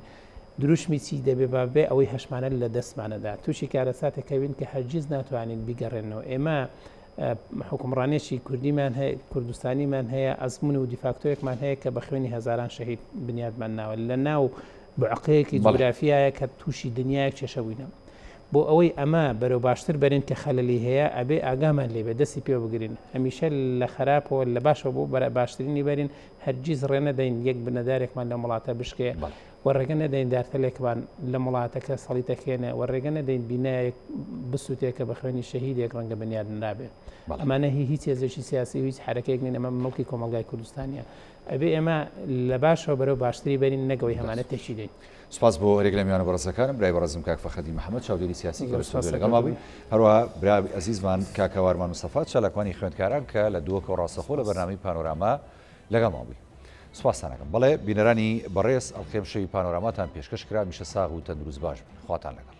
دروشمی چی دەبێ بابێ ئەوەی هەشمانە لە دەستمانەدا تووشی کارەساتێکەوین کە هەرگیز ناتوانین بیگەڕێنەوە ئێمە حکومڕانێکی کوردیمان هەیە کوردستانیمان هەیە ئەزمون و دیفاکتۆیەکمان هەیە کە بە خوێنی هەزاران شەهید بنیادمان ناوە لە ناو بوعقەیەکی جوگرافیایە کە تووشی دنیایەک کێشەبووینە بۆ ئەوەی ئەمە بەرەو باشتر بەرین کە خەلەلی هەیە ئەبێ ئاگامان لێبێ دەستی پێ بگرین هەمیشە لە خراپەوە لە باشەوە بۆ بەرە باشترینی بەرین هەرگیز ڕێنەدەین یەک بنەدارێکمان لە وڵاتە بشکێ وەڕێگە نەدەین دارتەلێکمان لە وڵاتەکە سەڵی تەکێنێ وەڕێگە نەدەین بینایەک بسووتێکە بە خوێنی شەهیدێک ڕەنگە بنیاد نابێ ئەمانە هیچ هێزێکی سیاسی و هیچ حرەکەیەک نین ئەمە مەڵکی کۆمەلگای کوردستانیە ئەبێ ئێمە لە باشەوە بەرەو باشتری بەرین نەگەوەی هەمانە تێکی دەین. سپاس بۆ هەرێک لە میوانە بەڕێزەکانم برای بەڕێزم کاک فەخەدی محەممەد چاودێری سیاسی کە لەگەڵ مابووین هەروەها برا عەزیزمان کاکە وارمان مستەفا چالاکوانی خوێندکاران کە لە دووەکە ڕاستەخۆ لە بەرنامەی پانۆراما لەگەڵ مابووین. سوپاسانەکەم بەڵێ بینەرانی بەڕێز ئەڵقێم شەوی پانۆراماتان پێشکەش کرا میشە ساغ و تەندروست باش بن خواتان لەگەڵ.